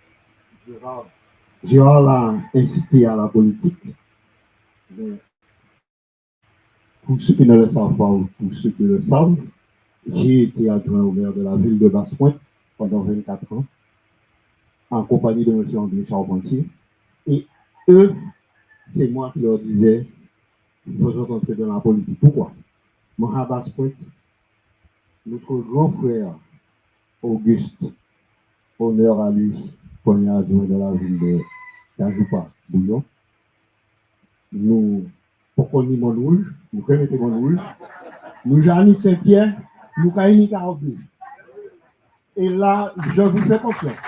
Gérard l'a incité à la politique. Mais pour ceux qui ne le savent pas ou pour ceux qui le savent, j'ai été adjoint au maire de la ville de Basse-Pointe pendant 24 ans. en compagnie de M. André Charpentier. Et eux, c'est moi qui leur disais, il faut entrer dans la politique. Pourquoi? Mohamed Sprint, notre grand frère Auguste, honneur à lui, premier adjoint de la ville de Kajoupa, Bouillon. Nous, pourquoi nous mon rouge, nous remettons mon rouge, nous Jani Saint-Pierre, nous Kaini Carabé. Et là, je vous fais confiance.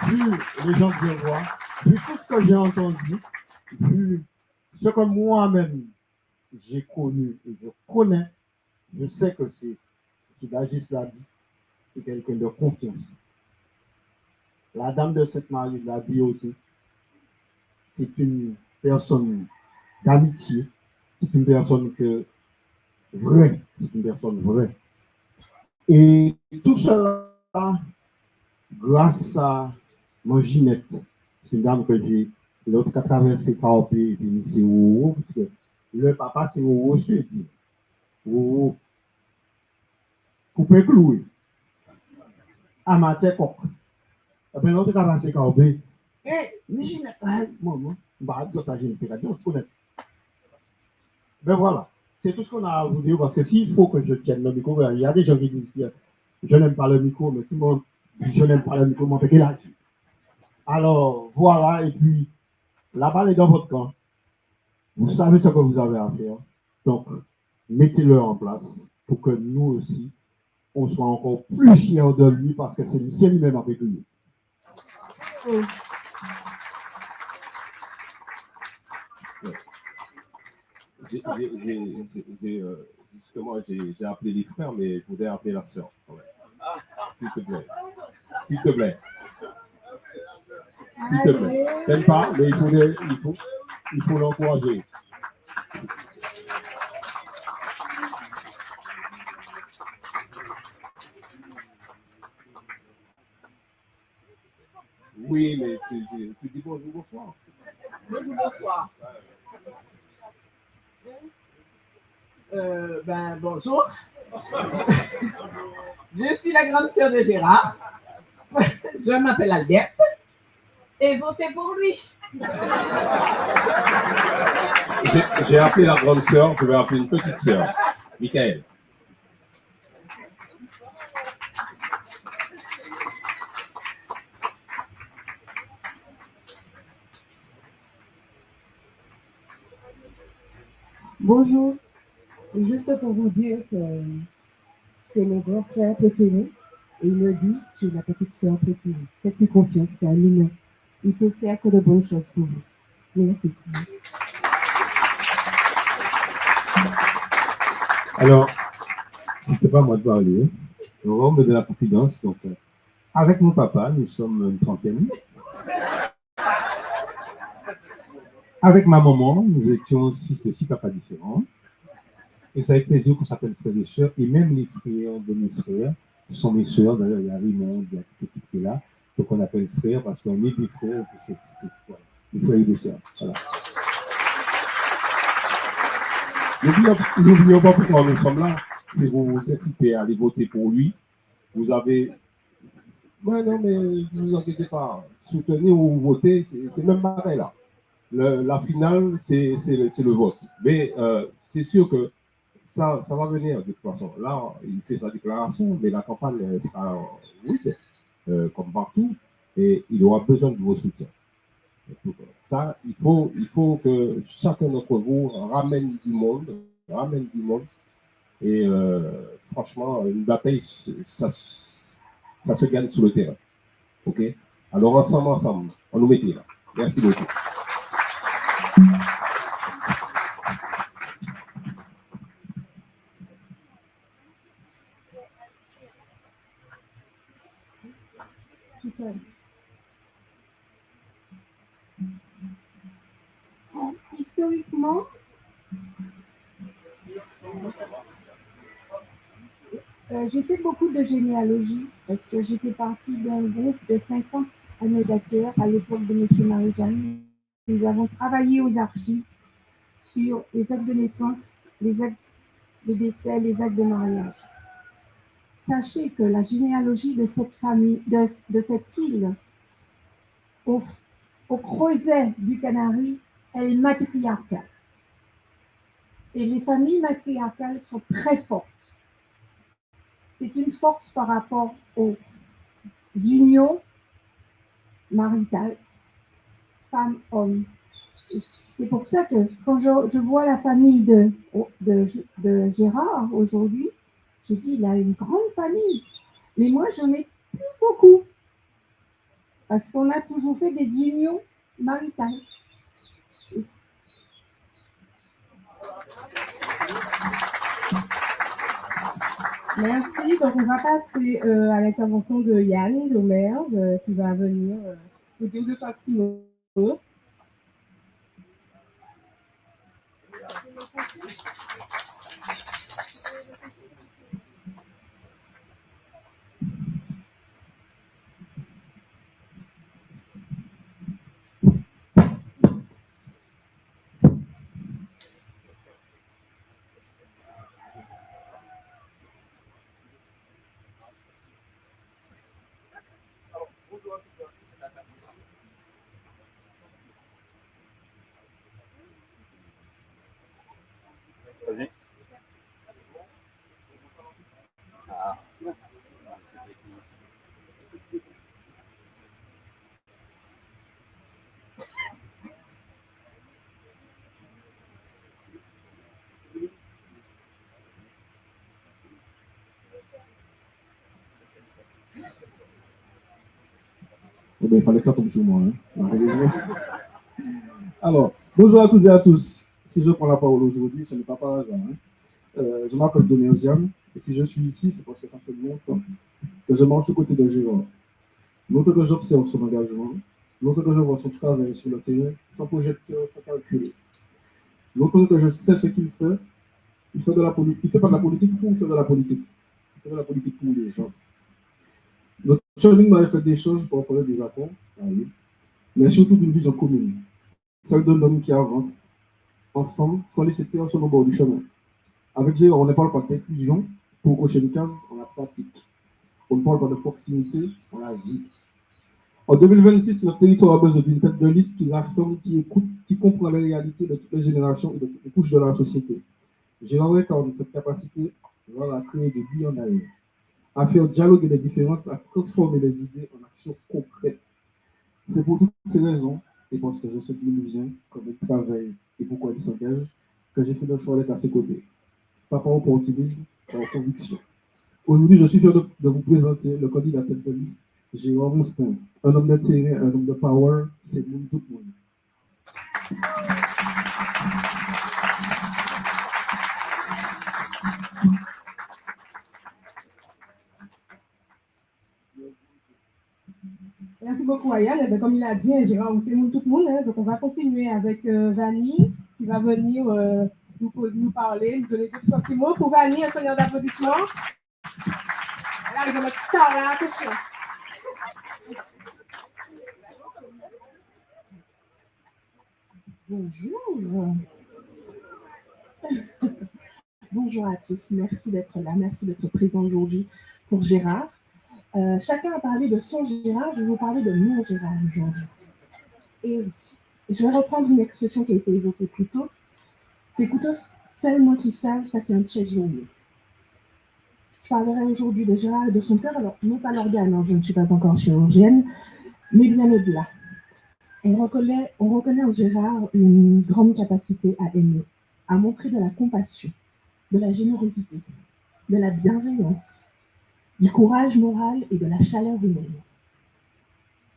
Vu les gens que je vois, vu tout ce que j'ai entendu, vu ce que moi-même j'ai connu et je connais, je sais que c'est, Dagis l'a dit, c'est quelqu'un de confiance. La dame de Sainte-Marie l'a dit aussi, c'est une personne d'amitié, c'est une personne vraie, c'est une personne vraie. Et tout cela, grâce à mon Ginette, c'est une dame que j'ai, l'autre qui a traversé KOP, et puis c'est Ouro, parce que le papa c'est Ouro Suédi. Ouro, coupé cloué, amateur coq. Et puis l'autre qui a traversé KOP, et Ginette, moi, bah, d'autres Ginette, on se connaît. Ben voilà, c'est tout ce qu'on a à vous dire, parce que s'il faut que je tienne le micro, il y a des gens qui disent que je n'aime pas le micro, mais si moi, je n'aime pas le micro, je m'en fais là. Alors, voilà, et puis, la balle est dans votre camp. Vous savez ce que vous avez à faire. Donc, mettez-le en place pour que nous aussi, on soit encore plus fiers de lui, parce que c'est lui-même à péculier. Justement, j'ai appelé les frères, mais je voudrais appeler la sœur. S'il te plaît. S'il te plaît. S'il te plaît. T'aimes pas, mais il faut l'encourager. Oui, mais tu dis bonjour, bonsoir. Bonjour, bonsoir. Bonjour. Je suis la grande sœur de Gérard. Je m'appelle Albert. Et votez pour lui. J'ai appelé la grande sœur, je vais appeler une petite sœur, Michael. Bonjour. Juste pour vous dire que c'est mon grand frère préféré. Et il me dit, tu es la petite sœur préférée. Faites-lui confiance, c'est un humain. Il peut faire que de bonnes choses pour vous. Merci. Alors, c'était pas moi de parler. Au rôle de la confidence, donc, avec mon papa, nous sommes une trentaine. Avec ma maman, nous étions six papas différents. Et c'est avec plaisir qu'on s'appelle frères et sœurs. Et même les frères de mes frères sont mes sœurs. D'ailleurs, il y a Raymond, il y a toute qui est là. Donc, on appelle frères parce qu'on est des frères. Et c'est tout. Voilà. Des frères et des sœurs. Voilà. N'oublions pas pourquoi nous sommes là. C'est pour vous inciter à aller voter pour lui. Vous avez. Ouais, non, mais ne vous inquiétez pas. Soutenir ou voter, c'est même pareil là. La finale, c'est le vote. Mais c'est sûr que ça va venir de toute façon. Là, il fait sa déclaration, mais la campagne sera comme partout, et il aura besoin de vos soutiens. Donc, ça, il faut que chacun d'entre vous ramène du monde, et franchement, une bataille, ça se gagne sur le terrain. Ok? Alors ensemble, on nous met là. Merci beaucoup. Historiquement, j'ai fait beaucoup de généalogie parce que j'étais partie d'un groupe de 50 annotateurs à l'époque de M. Marie-Jeanne. Nous avons travaillé aux archives sur les actes de naissance, les actes de décès, les actes de mariage. Sachez que la généalogie de cette famille, de cette île, au creuset du Canari est matriarcal. Et les familles matriarcales sont très fortes. C'est une force par rapport aux unions maritales, femmes-hommes. C'est pour ça que quand je vois la famille de Gérard aujourd'hui, je dis, il a une grande famille. Mais moi, j'en ai plus beaucoup. Parce qu'on a toujours fait des unions maritales. Merci. Donc, on va passer à l'intervention de Yann Domergue qui va venir nous dire deux petits mots. Vas-y. Eh bien, il fallait que ça tombe sur moi. Hein. Alors, bonjour à toutes et à tous. Si je prends la parole aujourd'hui, ce n'est pas par hasard. Hein. Je m'appelle Domergue et si je suis ici, c'est parce que ça fait longtemps que je marche aux côtés de Gérard. Longtemps que j'observe son engagement, longtemps que je vois son travail sur le terrain, sans projecteur, sans calculer. Longtemps que je sais ce qu'il fait, il fait de la politique. Il ne fait pas de la politique pour faire de la politique. Il fait de la politique pour les gens. Notre chemin m'avait fait des choses pour faire des accords, mais surtout d'une vision commune. Celle d'un homme qui avance ensemble sans laisser personne au bord du chemin. Avec Gérard, on ne parle pas d'inclusion pour cocher une case, on la pratique. On ne parle pas de proximité, on la vit. En 2026, notre territoire a besoin d'une tête de liste qui rassemble, qui écoute, qui comprend les réalités de toutes les générations et de toutes les couches de la société. Gérard incarne cette capacité à créer du bien d'ailleurs, à faire dialoguer les différences, à transformer les idées en actions concrètes. C'est pour toutes ces raisons, et parce que je sais d'où il vient, comment il travaille et pourquoi il s'engage, que j'ai fait le choix d'être à ses côtés. Pas par opportunisme, par conviction. Aujourd'hui, je suis fier de vous présenter le candidat tête de liste, Gérard Moustin, un homme de terrain, un homme de power, c'est nous tout le monde. Merci beaucoup, Ayane. Comme il a dit, Gérard, c'est tout le monde. Hein. Donc, on va continuer avec Vanny, qui va venir nous parler, nous donner deux petits mots. Pour Vanny, un seigneur d'applaudissements. Elle arrive dans notre star, là, attention. Bonjour. Bonjour à tous. Merci d'être là. Merci d'être présent aujourd'hui pour Gérard. Chacun a parlé de son Gérard, je vais vous parler de mon Gérard aujourd'hui. Et je vais reprendre une expression qui a été évoquée plus tôt. C'est couteau seulement qui savent, ça qui est un tchèque génial. Je parlerai aujourd'hui de Gérard et de son cœur, alors non pas l'organe, hein, je ne suis pas encore chirurgienne, mais bien au-delà. On reconnaît en Gérard une grande capacité à aimer, à montrer de la compassion, de la générosité, de la bienveillance, du courage moral et de la chaleur humaine.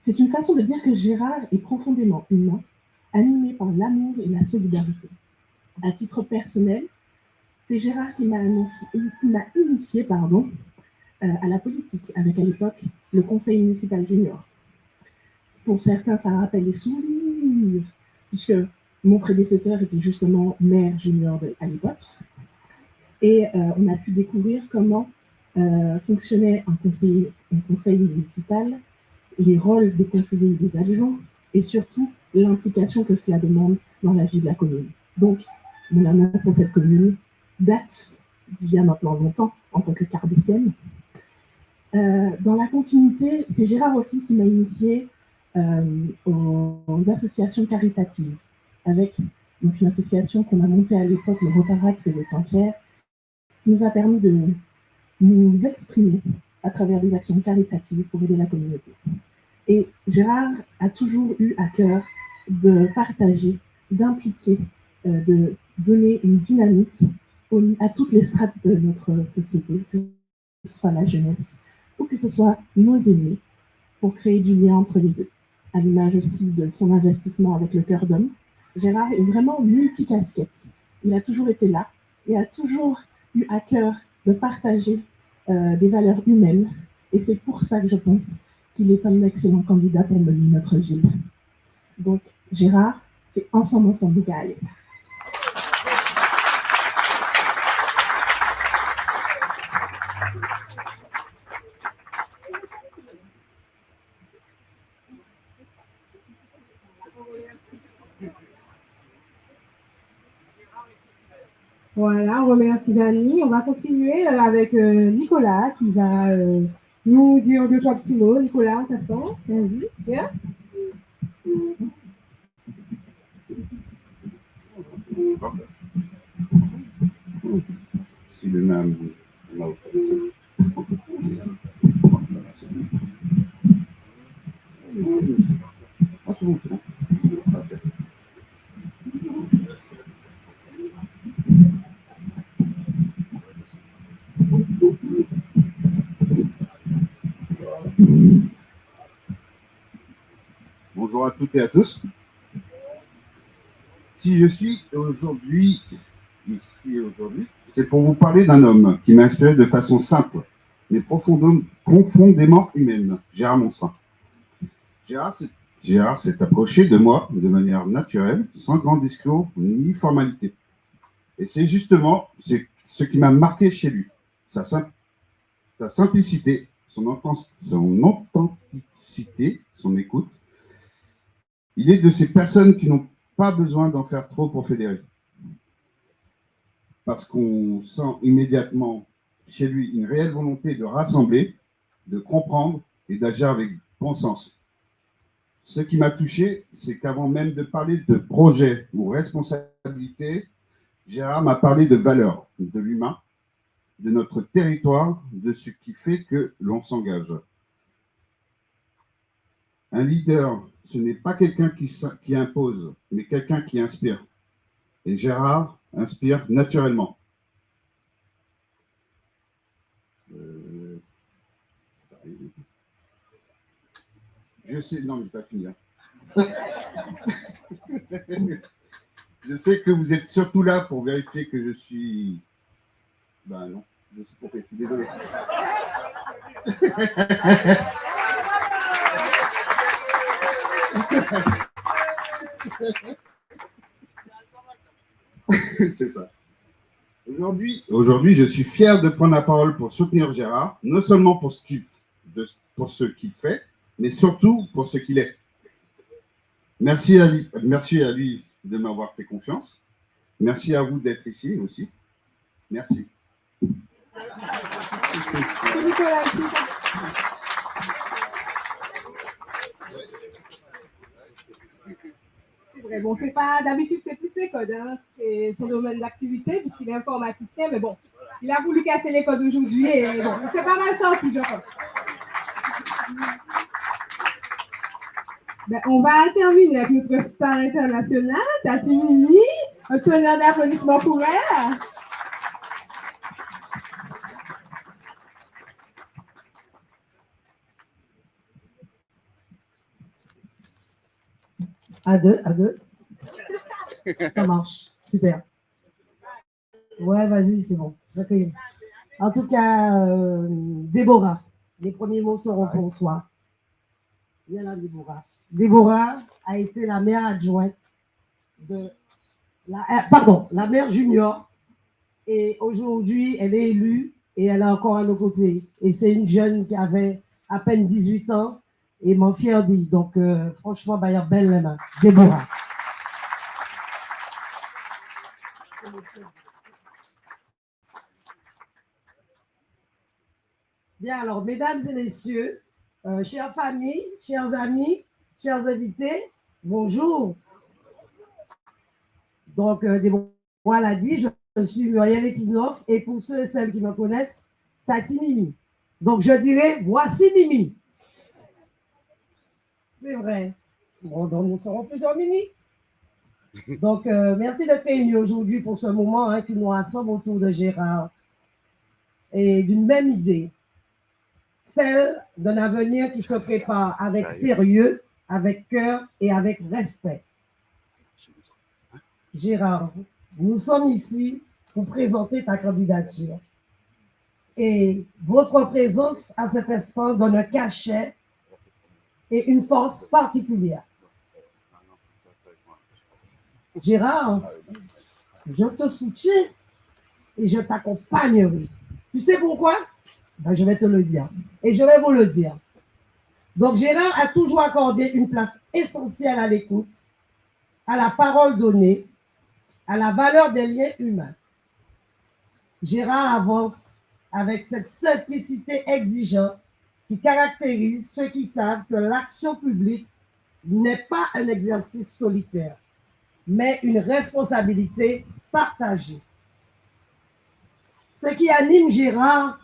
C'est une façon de dire que Gérard est profondément humain, animé par l'amour et la solidarité. À titre personnel, c'est Gérard qui m'a initié à la politique, avec à l'époque le conseil municipal junior. Pour certains, ça rappelle des souvenirs, puisque mon prédécesseur était justement maire junior à l'époque. Et on a pu découvrir comment fonctionnait un conseil municipal, les rôles des conseillers et des adjoints, et surtout l'implication que cela demande dans la vie de la commune. Donc, mon amour pour cette commune date d'il y a maintenant longtemps en tant que cardécienne. Dans la continuité, c'est Gérard aussi qui m'a initié aux associations caritatives, avec donc, une association qu'on a montée à l'époque, le Rotaract de Saint-Pierre, qui nous a permis de nous exprimer à travers des actions caritatives pour aider la communauté. Et Gérard a toujours eu à cœur de partager, d'impliquer, de donner une dynamique à toutes les strates de notre société, que ce soit la jeunesse ou que ce soit nos aînés, pour créer du lien entre les deux. À l'image aussi de son investissement avec le Cœur d'Homme, Gérard est vraiment multicasquette. Il a toujours été là et a toujours eu à cœur de partager des valeurs humaines. Et c'est pour ça que je pense qu'il est un excellent candidat pour mener notre ville. Donc, Gérard, c'est ensemble qu'à aller. Voilà, on remercie Dani. On va continuer avec Nicolas qui va nous dire deux, trois petits mots. Nicolas, ça te sent? Vas-y, viens. Si le même. Bonjour à toutes et à tous. Si je suis aujourd'hui ici aujourd'hui, c'est pour vous parler d'un homme qui m'a inspiré de façon simple, mais profondément humaine, Gérard Monsin. Gérard s'est approché de moi de manière naturelle, sans grand discours ni formalité. Et c'est justement ce qui m'a marqué chez lui, sa simplicité, son authenticité, son écoute. Il est de ces personnes qui n'ont pas besoin d'en faire trop pour fédérer. Parce qu'on sent immédiatement chez lui une réelle volonté de rassembler, de comprendre et d'agir avec bon sens. Ce qui m'a touché, c'est qu'avant même de parler de projet ou responsabilité, Gérard m'a parlé de valeurs, de l'humain, de notre territoire, de ce qui fait que l'on s'engage. Un leader, ce n'est pas quelqu'un qui impose, mais quelqu'un qui inspire. Et Gérard inspire naturellement. Je sais, non, mais pas fini. Je sais que vous êtes surtout là pour vérifier que je suis. Ben non, je suis trompé, je suis désolé. C'est ça. Aujourd'hui, je suis fier de prendre la parole pour soutenir Gérard, non seulement pour ce qu'il fait, mais surtout pour ce qu'il est. Merci à lui de m'avoir fait confiance. Merci à vous d'être ici aussi. Merci. C'est vrai, bon, c'est pas d'habitude, c'est plus les codes, hein. C'est son domaine d'activité puisqu'il est informaticien, mais bon, il a voulu casser les codes aujourd'hui et bon, c'est pas mal sorti, je pense. Ben, on va terminer avec notre star internationale, Tati Mimi, un tonnerre d'applaudissements pour elle. À deux. Ça marche. Super. Ouais, vas-y, c'est bon. En tout cas, Déborah, les premiers mots seront pour toi. Viens là, Déborah. Déborah a été la maire adjointe de la maire junior. Et aujourd'hui, elle est élue et elle est encore à nos côtés. Et c'est une jeune qui avait à peine 18 ans et m'en fière dit. Donc, franchement, bah, il y a belle les mains. Déborah. Bien, alors, mesdames et messieurs, chères familles, chers amis, chers invités, bonjour. Donc, Déborah l'a dit, je suis Muriel Etinoff et pour ceux et celles qui me connaissent, Tati Mimi. Donc, je dirais, voici Mimi. C'est vrai. Bon, donc nous serons plusieurs Mimi. Donc, merci d'être réunis aujourd'hui pour ce moment qui nous rassemble autour de Gérard et d'une même idée, celle d'un avenir qui se prépare avec sérieux, avec cœur et avec respect. Gérard, nous sommes ici pour présenter ta candidature. Et votre présence à cet instant donne un cachet et une force particulière. Gérard, je te soutiens et je t'accompagnerai. Tu sais pourquoi? Ben, je vais te le dire. Et je vais vous le dire. Donc, Gérard a toujours accordé une place essentielle à l'écoute, à la parole donnée, à la valeur des liens humains. Gérard avance avec cette simplicité exigeante qui caractérise ceux qui savent que l'action publique n'est pas un exercice solitaire, mais une responsabilité partagée. Ce qui anime Gérard,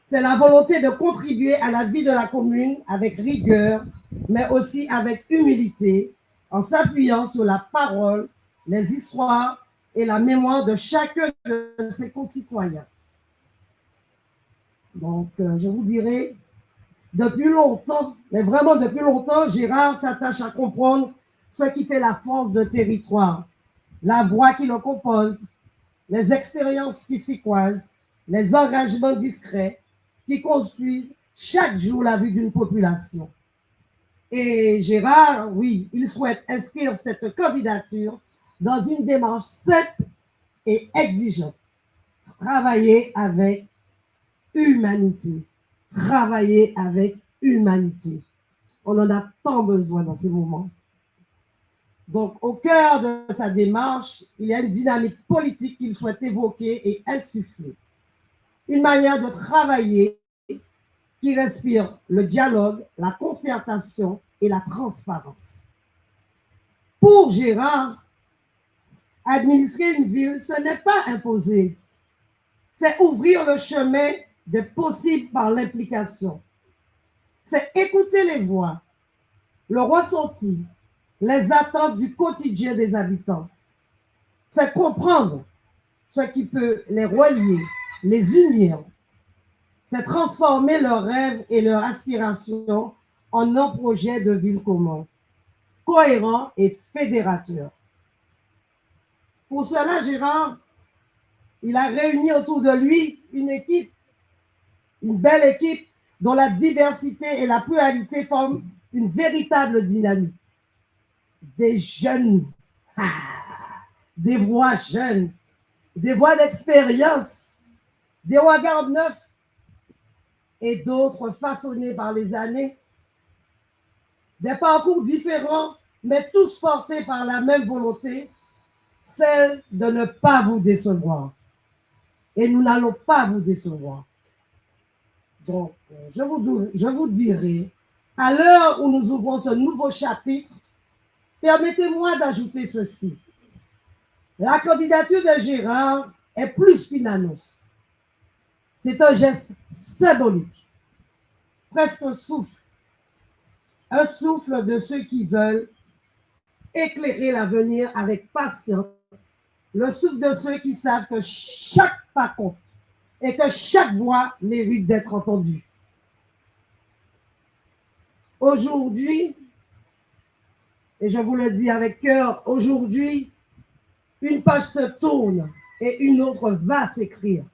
c'est la volonté de contribuer à la vie de la commune avec rigueur, mais aussi avec humilité, en s'appuyant sur la parole, les histoires et la mémoire de chacun de ses concitoyens. Donc, je vous dirais, depuis longtemps, mais vraiment depuis longtemps, Gérard s'attache à comprendre ce qui fait la force de territoire, la voix qui le compose, les expériences qui s'y croisent, les engagements discrets qui construisent chaque jour la vie d'une population. Et Gérard, oui, il souhaite inscrire cette candidature dans une démarche simple et exigeante. Travailler avec humanité. Travailler avec humanité. On en a tant besoin dans ces moments. Donc, au cœur de sa démarche, il y a une dynamique politique qu'il souhaite évoquer et insuffler. Une manière de travailler qui respire le dialogue, la concertation et la transparence. Pour Gérard, administrer une ville, ce n'est pas imposer, c'est ouvrir le chemin des possibles par l'implication. C'est écouter les voix, le ressenti, les attentes du quotidien des habitants. C'est comprendre ce qui peut les relier, les unir. C'est transformer leurs rêves et leurs aspirations en un projet de ville commun, cohérent et fédérateur. Pour cela, Gérard, il a réuni autour de lui une équipe, une belle équipe dont la diversité et la pluralité forment une véritable dynamique. Des jeunes, des voix jeunes, des voix d'expérience, des regards neufs et d'autres façonnés par les années. Des parcours différents, mais tous portés par la même volonté, celle de ne pas vous décevoir. Et nous n'allons pas vous décevoir. Donc, je vous dirai, à l'heure où nous ouvrons ce nouveau chapitre, permettez-moi d'ajouter ceci. La candidature de Gérard est plus qu'une annonce. C'est un geste symbolique, presque un souffle de ceux qui veulent éclairer l'avenir avec patience, le souffle de ceux qui savent que chaque pas compte et que chaque voix mérite d'être entendue. Aujourd'hui, et je vous le dis avec cœur, aujourd'hui, une page se tourne et une autre va s'écrire.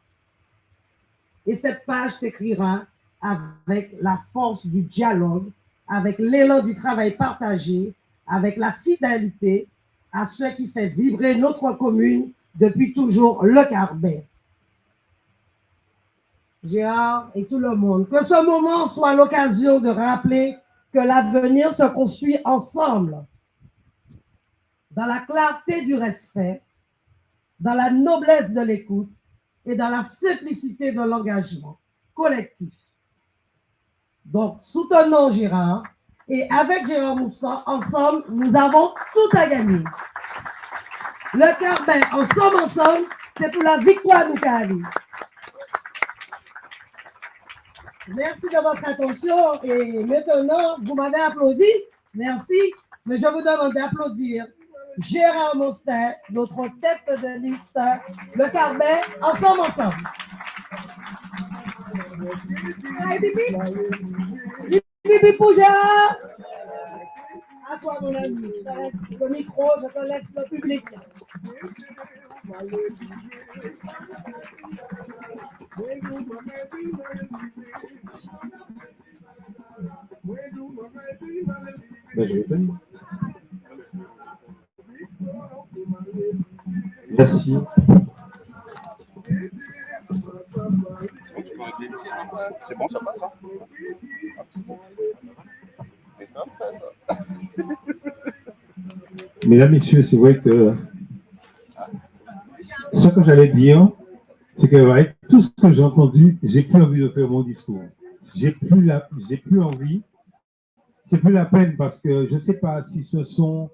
Et cette page s'écrira avec la force du dialogue, avec l'élan du travail partagé, avec la fidélité à ce qui fait vibrer notre commune depuis toujours, le Carbet. Gérard et tout le monde, que ce moment soit l'occasion de rappeler que l'avenir se construit ensemble, dans la clarté du respect, dans la noblesse de l'écoute et dans la simplicité de l'engagement collectif. Donc, soutenons Gérard Et avec Gérard Moustan, ensemble, nous avons tout à gagner. Le Carbet, ensemble, c'est pour la victoire du Cali. Merci de votre attention. Et maintenant, vous m'avez applaudi. Merci. Mais je vous demande d'applaudir Gérard Moustet, notre tête de liste, le Carbet, ensemble. Bibi pour Gérard. À toi, mon ami. Je te laisse le micro, je te laisse le public. Merci. C'est bon, ça passe, hein? Mesdames, Messieurs, c'est vrai que ce que j'allais dire, c'est qu'avec tout ce que j'ai entendu, j'ai plus envie de faire mon discours. J'ai plus envie. C'est plus la peine parce que je ne sais pas si ce sont,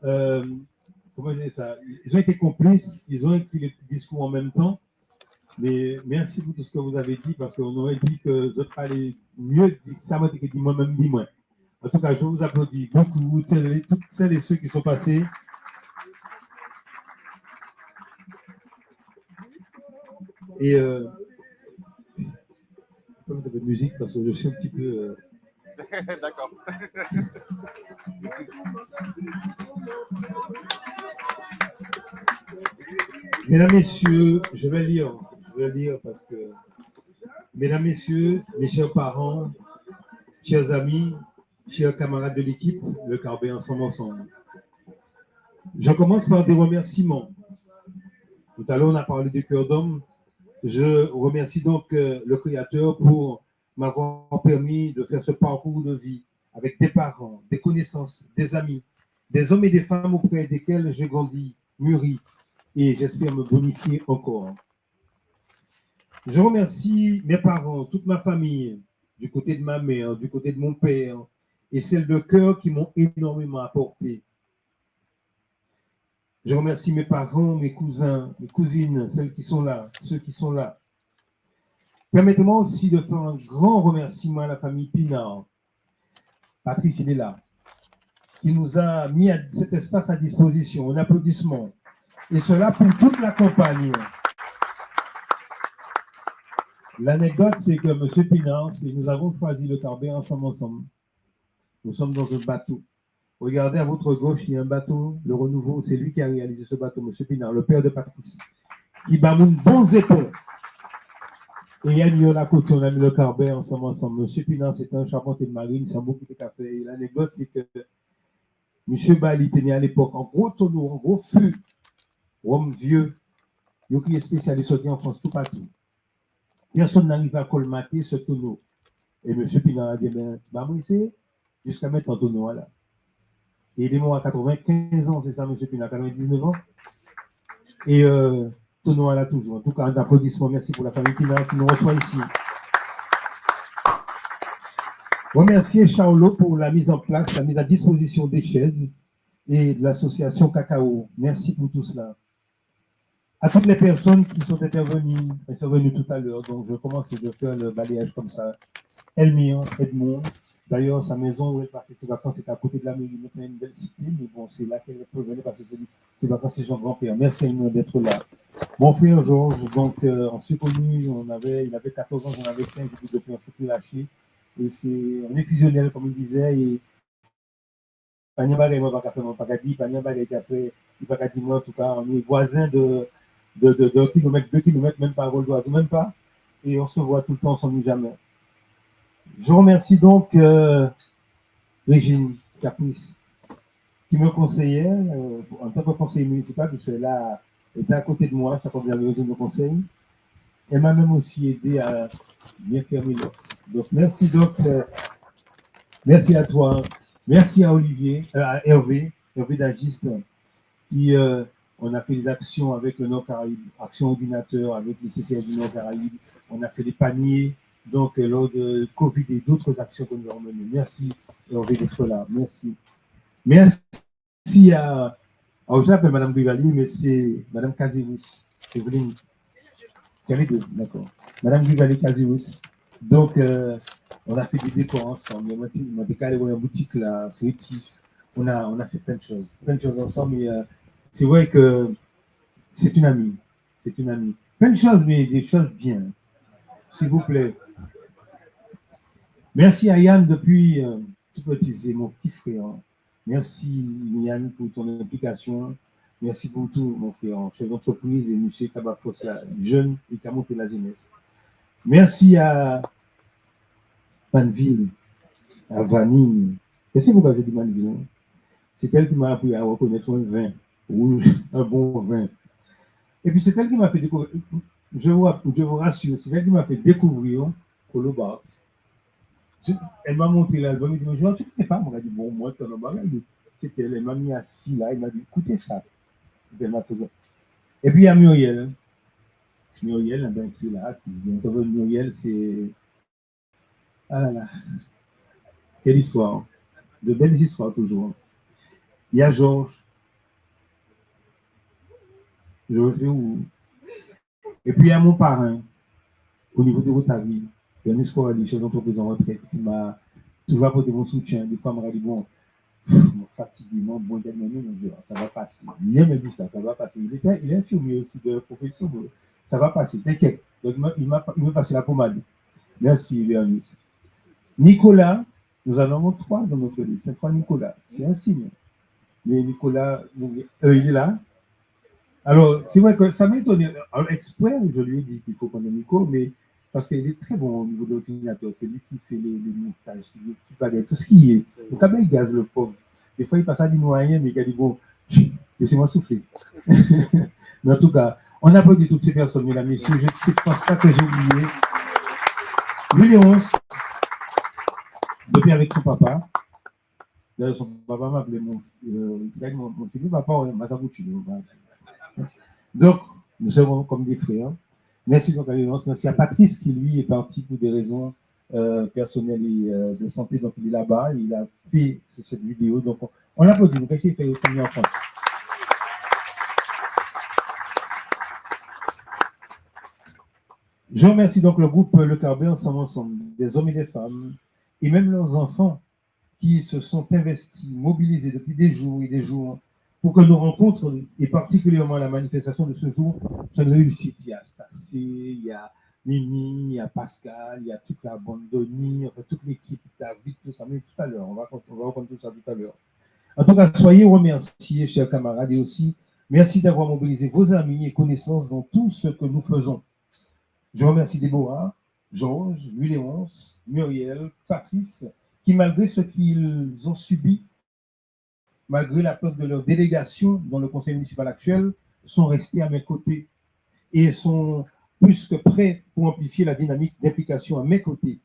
comment dire ça, ils ont été complices, ils ont écrit les discours en même temps. Mais merci pour tout ce que vous avez dit parce qu'on aurait dit que je parlais mieux, ça m'a dit moi-même, dis-moi. En tout cas, je vous applaudis beaucoup, toutes celles et ceux qui sont passés. Et un peu de musique parce que je suis un petit peu. D'accord. Mesdames, Messieurs, je vais lire parce que, mesdames, Messieurs, mes chers parents, chers amis, chers camarades de l'équipe, le Carbet ensemble. Je commence par des remerciements. Tout à l'heure, on a parlé du cœur d'homme. Je remercie donc le Créateur pour m'avoir permis de faire ce parcours de vie avec des parents, des connaissances, des amis, des hommes et des femmes auprès desquels j'ai grandi, mûri, et j'espère me bonifier encore. Je remercie mes parents, toute ma famille, du côté de ma mère, du côté de mon père, et celles de cœur qui m'ont énormément apporté. Je remercie mes parents, mes cousins, mes cousines, celles qui sont là, ceux qui sont là. Permettez-moi aussi de faire un grand remerciement à la famille Pinard. Patrice, il est là, qui nous a mis cet espace à disposition. Un applaudissement. Et cela pour toute la campagne. L'anecdote, c'est que M. Pinard, nous avons choisi le Carbet ensemble. Nous sommes dans un bateau. Regardez à votre gauche, il y a un bateau, le Renouveau, c'est lui qui a réalisé ce bateau, M. Pinard, le père de Patrice, qui bat mon bons épaules. Et il y a une à côté, on a mis le Carbet ensemble. M. Pinard, c'est un charpentier de marine, c'est un beau petit café. Et l'anecdote, c'est que M. Bali tenait à l'époque en gros tonneau, en gros fût, homme vieux, qui est spécialiste en France, tout partout. Personne n'arrive à colmater ce tonneau. Et M. Pinard a dit, moi, c'est jusqu'à mettre un tonneau là. Et il est mort à 95 ans, c'est ça, M. Pinard, 99 ans. Et tonneau là toujours. En tout cas, un applaudissement. Merci pour la famille Pinard qui nous reçoit ici. Remercier Charlot pour la mise en place, la mise à disposition des chaises et de l'association Cacao. Merci pour tout cela. À toutes les personnes qui sont intervenues, elles sont venues tout à l'heure, donc je commence à faire le balayage comme ça. Elmire, Edmond, d'ailleurs sa maison où elle passait ses vacances, c'est à côté de la mairie, une belle cité, mais bon, c'est là qu'elle peut venir passer ses vacances chez son grand-père. Merci Elmire d'être là. Mon frère Georges, donc on s'est connus, il avait 14 ans, j'en avais 15, et puis depuis on s'est plus lâché. Et on est fusionnel, comme il disait, et pas de bagaille, moi, pas dit, pas de bagaille après, il pas dit moi, en tout cas, on est voisins de 2 kilomètres, même pas à vol d'oiseau, même pas. Et on se voit tout le temps, on s'ennuie jamais. Je remercie donc Régine Caprice, qui me conseillait, en tant que conseiller municipal, parce qu'elle était à côté de moi, chaque fois que j'avais besoin de conseils. Elle m'a même aussi aidé à bien faire mes notes. Donc, merci merci à toi, merci à à Hervé d'Agiste, qui on a fait des actions avec le Nord Caraïbe, actions ordinateur avec les CCS du Nord Caraïbe, on a fait des paniers donc lors de Covid et d'autres actions que nous avons menées. Merci, Hervé d'être là. Merci. Merci à. Alors, je l'appelle Mme Grivali, mais c'est Mme Kazirous. Evelyne. Quelle est deux? D'accord. Mme Grivali Kazirous. Donc, on a fait des décors ensemble. On a décalé une boutique là, c'est Rétif. On a fait plein de choses ensemble. Et c'est vrai que c'est une amie. C'est une amie. Plein de choses, mais des choses bien. S'il vous plaît. Merci à Yann depuis tout petit, c'est mon petit frère. Merci Yann pour ton implication. Merci pour tout, mon frère, chef d'entreprise et M. Tabafossa, jeune et qui a monté la jeunesse. Merci à Manville, à Vanille. Qu'est-ce que vous avez dit, Manville? C'est elle qui m'a appris à reconnaître un vin rouge, un bon vin. Et puis c'est elle qui m'a fait découvrir, je vous rassure, c'est elle qui m'a fait découvrir Colo Bars. Elle m'a montré l'album, elle m'a dit, tu ne sais pas, moi, dit, bon, moi, tu n'as pas regardé. C'était elle, elle m'a mis assis là, elle m'a dit, écoutez ça. Et puis il y a Muriel. Muriel, ben, qui est là, qui se dit, Muriel, c'est. Ah là là. Quelle histoire. De belles histoires toujours. Il y a Georges. Georges, où? Et puis il y a mon parrain, au niveau de Rotary, Denis Corali, chef d'entreprise en retraite, qui m'a toujours apporté mon soutien. Des fois, il m'a dit, bon, fatigué, bon, ça va passer. Il me dit ça va passer. Il est infirmier aussi de profession, ça va passer, t'inquiète. Donc, il m'a passé la pommade. Merci, Léonis. Nicolas, nous en avons 3 dans notre liste. C'est 3 Nicolas. C'est un signe. Mais Nicolas, il est là. Alors, c'est vrai que ça m'a étonné. Alors, exprès, je lui ai dit qu'il faut prendre Nico, mais parce qu'il est très bon au niveau de l'ordinateur. C'est lui qui fait les montages, qui parle tout ce qui est. Donc, quand il gaze le pauvre. Des fois, il passe à du moyen, mais il a dit, bon, laissez-moi souffler. Mais en tout cas, on applaudit toutes ces personnes, mesdames et messieurs. Je ne pense pas que j'ai oublié. Louis Léonce, depuis avec son papa. D'ailleurs, son papa m'a appelé mon papa, donc, nous serons comme des frères. Merci donc à Léonce. Merci à Patrice qui, lui, est parti pour des raisons personnelles et de santé. Donc, il est là-bas. Il a fait cette vidéo. Donc, on l'applaudit. Donc, essayez de faire aussi en France. Je remercie donc le groupe Le Carbet ensemble, des hommes et des femmes, et même leurs enfants qui se sont investis, mobilisés depuis des jours et des jours pour que nos rencontres, et particulièrement la manifestation de ce jour, soient une réussite. Il y a Stacy, il y a Mimi, il y a Pascal, il y a toute la bande d'Oni, enfin toute l'équipe, David, tout ça, mais tout à l'heure, on va raconter tout ça tout à l'heure. En tout cas, soyez remerciés, chers camarades, et aussi, merci d'avoir mobilisé vos amis et connaissances dans tout ce que nous faisons. Je remercie Déborah, Georges, Louis Léonce, Muriel, Patrice, qui, malgré ce qu'ils ont subi, malgré la peur de leur délégation dans le conseil municipal actuel, sont restés à mes côtés et sont plus que prêts pour amplifier la dynamique d'implication à mes côtés.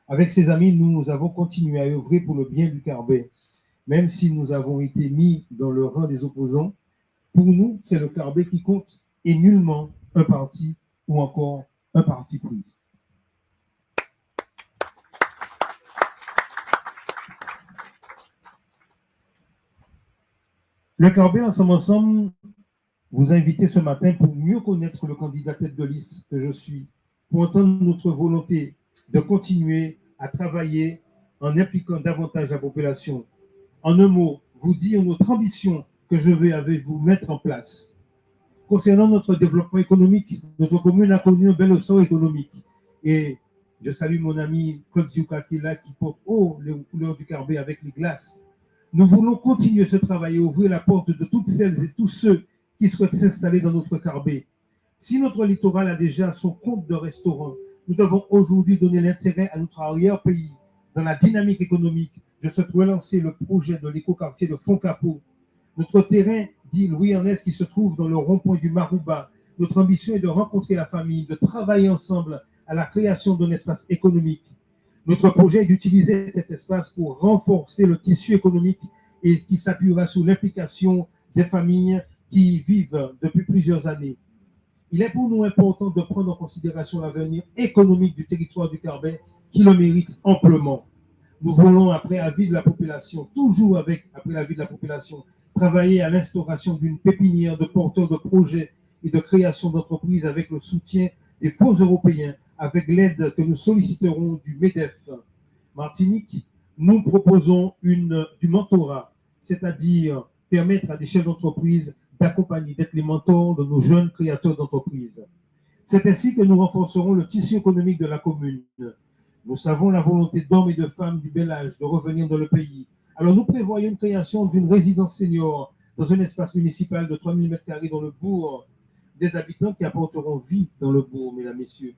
Avec ces amis, nous avons continué à œuvrer pour le bien du Carbet. Même si nous avons été mis dans le rang des opposants, pour nous, c'est le Carbet qui compte et nullement un parti ou encore un parti pris. Le Carbet, ensemble, vous a invité ce matin pour mieux connaître le candidat tête de liste que je suis, pour entendre notre volonté de continuer à travailler en impliquant davantage la population. En un mot, vous dire notre ambition que je vais avec vous mettre en place. Concernant notre développement économique, notre commune a connu un bel essor économique. Et je salue mon ami Claude Ziouka qui est là, qui porte haut les couleurs du Carbet avec les glaces. Nous voulons continuer ce travail et ouvrir la porte de toutes celles et tous ceux qui souhaitent s'installer dans notre Carbet. Si notre littoral a déjà son compte de restaurant, nous devons aujourd'hui donner l'intérêt à notre arrière-pays. Dans la dynamique économique, je souhaite relancer le projet de l'écoquartier de Foncapot. Notre terrain, dit Louis-Ernest, qui se trouve dans le rond-point du Marouba. Notre ambition est de rencontrer la famille, de travailler ensemble à la création d'un espace économique. Notre projet est d'utiliser cet espace pour renforcer le tissu économique et qui s'appuiera sur l'implication des familles qui vivent depuis plusieurs années. il est pour nous important de prendre en considération l'avenir économique du territoire du Carbet qui le mérite amplement. Nous voulons, après l'avis de la population, toujours après l'avis de la population, travailler à l'instauration d'une pépinière de porteurs de projets et de création d'entreprises avec le soutien des fonds européens, avec l'aide que nous solliciterons du MEDEF. Martinique, nous proposons du mentorat, c'est-à-dire permettre à des chefs d'entreprise d'accompagner, d'être les mentors de nos jeunes créateurs d'entreprises. C'est ainsi que nous renforcerons le tissu économique de la commune. Nous savons la volonté d'hommes et de femmes du bel âge de revenir dans le pays. Alors nous prévoyons une création d'une résidence senior dans un espace municipal de 3000 m² dans le bourg, des habitants qui apporteront vie dans le bourg, mesdames, messieurs.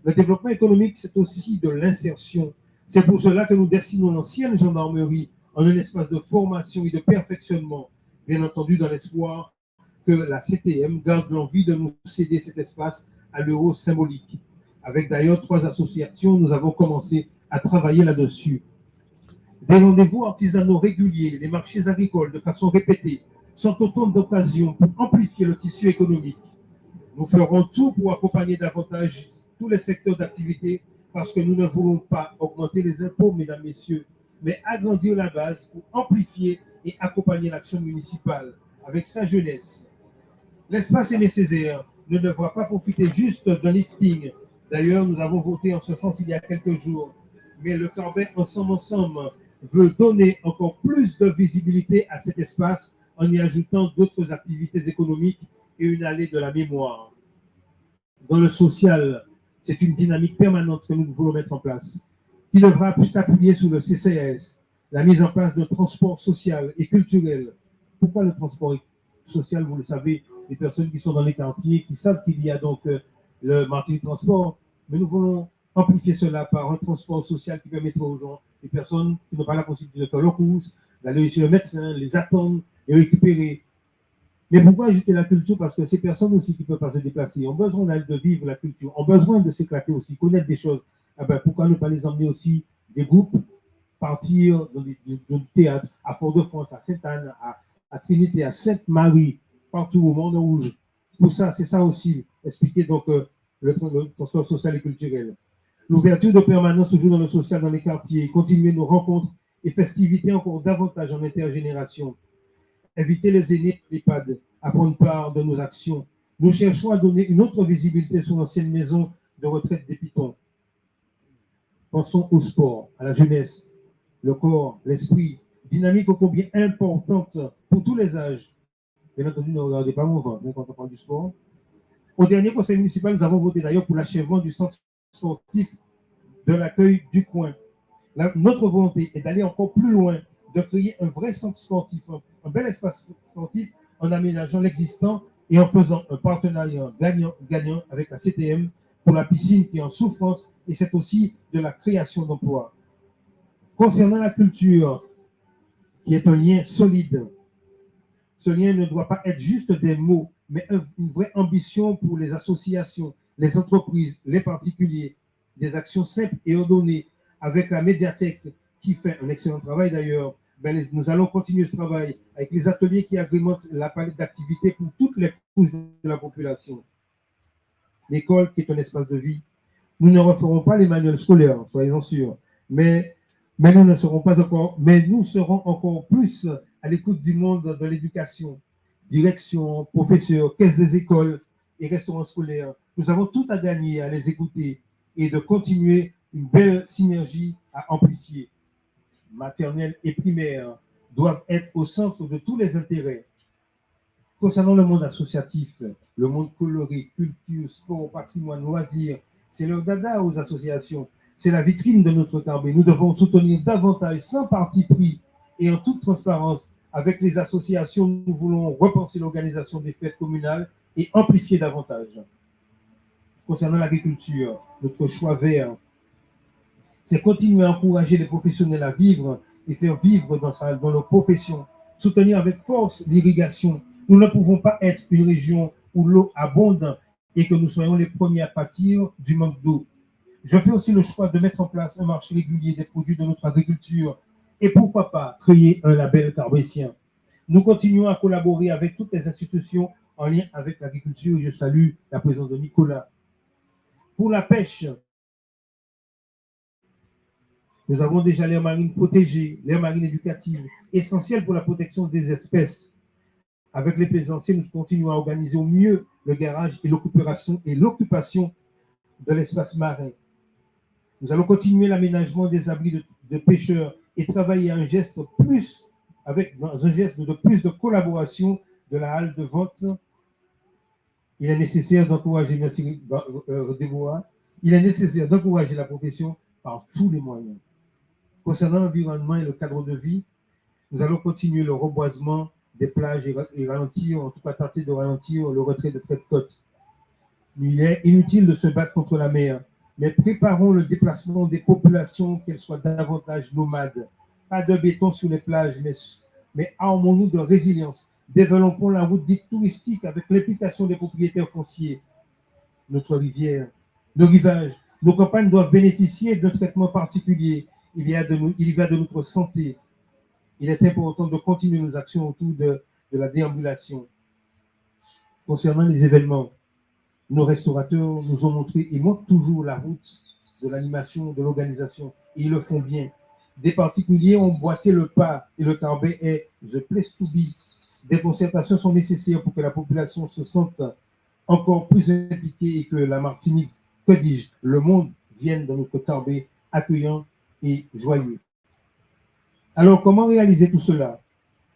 Le développement économique, c'est aussi de l'insertion. C'est pour cela que nous dessinons l'ancienne gendarmerie en un espace de formation et de perfectionnement, bien entendu dans l'espoir que la CTM garde l'envie de nous céder cet espace à l'euro symbolique. Avec d'ailleurs 3 associations, nous avons commencé à travailler là-dessus. Des rendez-vous artisanaux réguliers, les marchés agricoles de façon répétée, sont autant d'occasions pour amplifier le tissu économique. Nous ferons tout pour accompagner davantage tous les secteurs d'activité parce que nous ne voulons pas augmenter les impôts, mesdames, messieurs, mais agrandir la base pour amplifier et accompagner l'action municipale avec sa jeunesse. L'espace Aimé Césaire ne devra pas profiter juste d'un lifting. D'ailleurs, nous avons voté en ce sens il y a quelques jours. Mais le Carbet Ensemble veut donner encore plus de visibilité à cet espace en y ajoutant d'autres activités économiques et une allée de la mémoire. Dans le social, c'est une dynamique permanente que nous voulons mettre en place, qui devra s'appuyer sur le CCAS, la mise en place d'un transport social et culturel. Pourquoi le transport social? Vous le savez, les personnes qui sont dans les quartiers, qui savent qu'il y a donc le Martinique Transport, mais nous voulons amplifier cela par un transport social qui permettra aux gens, les personnes qui n'ont pas la possibilité de faire leurs courses, d'aller chez le médecin, les attendre et récupérer. Mais pourquoi ajouter la culture? Parce que ces personnes aussi qui ne peuvent pas se déplacer ont besoin de vivre la culture, ont besoin de s'éclater aussi, connaître des choses. Ah ben, pourquoi ne pas les emmener aussi, des groupes, partir dans du théâtre à Fort-de-France, à Sainte-Anne, à Trinité, à Sainte-Marie, partout au Monde Rouge. Pour ça, c'est ça aussi, expliquer donc le transport social et culturel. L'ouverture de permanence toujours dans le social, dans les quartiers, continuer nos rencontres et festivités encore davantage en intergénération. Inviter les aînés de l'EHPAD à prendre part de nos actions. Nous cherchons à donner une autre visibilité sur l'ancienne maison de retraite des Pitons. Pensons au sport, à la jeunesse, le corps, l'esprit, dynamique ô combien importante pour tous les âges. Bien entendu, ne regardez pas mon ventre quand on parle du sport. Au dernier conseil municipal, nous avons voté d'ailleurs pour l'achèvement du centre sportif de l'accueil du coin. Notre volonté est d'aller encore plus loin, de créer un vrai centre sportif, un bel espace sportif en aménageant l'existant et en faisant un partenariat gagnant-gagnant avec la CTM pour la piscine qui est en souffrance, et c'est aussi de la création d'emplois. Concernant la culture, qui est un lien solide, ce lien ne doit pas être juste des mots, mais une vraie ambition pour les associations, les entreprises, les particuliers, des actions simples et ordonnées avec la médiathèque qui fait un excellent travail d'ailleurs. Ben, nous allons continuer ce travail avec les ateliers qui agrémentent la palette d'activités pour toutes les couches de la population. L'école qui est un espace de vie. Nous ne referons pas les manuels scolaires, soyez-en sûrs, mais nous serons encore plus à l'écoute du monde de l'éducation, direction, professeurs, caisses des écoles et restaurants scolaires. Nous avons tout à gagner à les écouter et de continuer une belle synergie à amplifier. Maternelle et primaire doivent être au centre de tous les intérêts. Concernant le monde associatif, le monde coloré, culture, sport, patrimoine, loisirs, c'est le dada aux associations. C'est la vitrine de notre Carbet. Nous devons soutenir davantage, sans parti pris et en toute transparence. Avec les associations, nous voulons repenser l'organisation des fêtes communales et amplifier davantage. Concernant l'agriculture, notre choix vert, c'est continuer à encourager les professionnels à vivre et faire vivre dans leur profession. Soutenir avec force l'irrigation. Nous ne pouvons pas être une région où l'eau abonde et que nous soyons les premiers à pâtir du manque d'eau. Je fais aussi le choix de mettre en place un marché régulier des produits de notre agriculture et pourquoi pas créer un label carbétien. Nous continuons à collaborer avec toutes les institutions en lien avec l'agriculture. Je salue la présence de Nicolas. Pour la pêche, nous avons déjà l'aire marine protégée, l'aire marine éducative, essentielle pour la protection des espèces. Avec les plaisanciers, nous continuons à organiser au mieux le garage et l'occupation de l'espace marin. Nous allons continuer l'aménagement des abris de pêcheurs et travailler dans un geste de plus de collaboration de la halle de vente. Il est nécessaire d'encourager, merci Déborah, il est nécessaire d'encourager la profession par tous les moyens. Concernant l'environnement et le cadre de vie, nous allons continuer le reboisement des plages et ralentir, en tout cas tenter de ralentir le retrait de traits de côte. Il est inutile de se battre contre la mer, mais préparons le déplacement des populations, qu'elles soient davantage nomades. Pas de béton sur les plages, mais armons-nous de résilience. Développons la route dite touristique avec l'implication des propriétaires fonciers. Notre rivière, nos rivages, nos campagnes doivent bénéficier d'un traitement particulier. Il y va de notre santé. Il est important de continuer nos actions autour de la déambulation. Concernant les événements, nos restaurateurs nous ont montré, ils montrent toujours la route de l'animation, de l'organisation, et ils le font bien. Des particuliers ont boité le pas et le Carbet est the place to be. Des concertations sont nécessaires pour que la population se sente encore plus impliquée et que la Martinique, que dis-je, le monde vienne dans notre Carbet accueillant et joyeux. Alors, comment réaliser tout cela?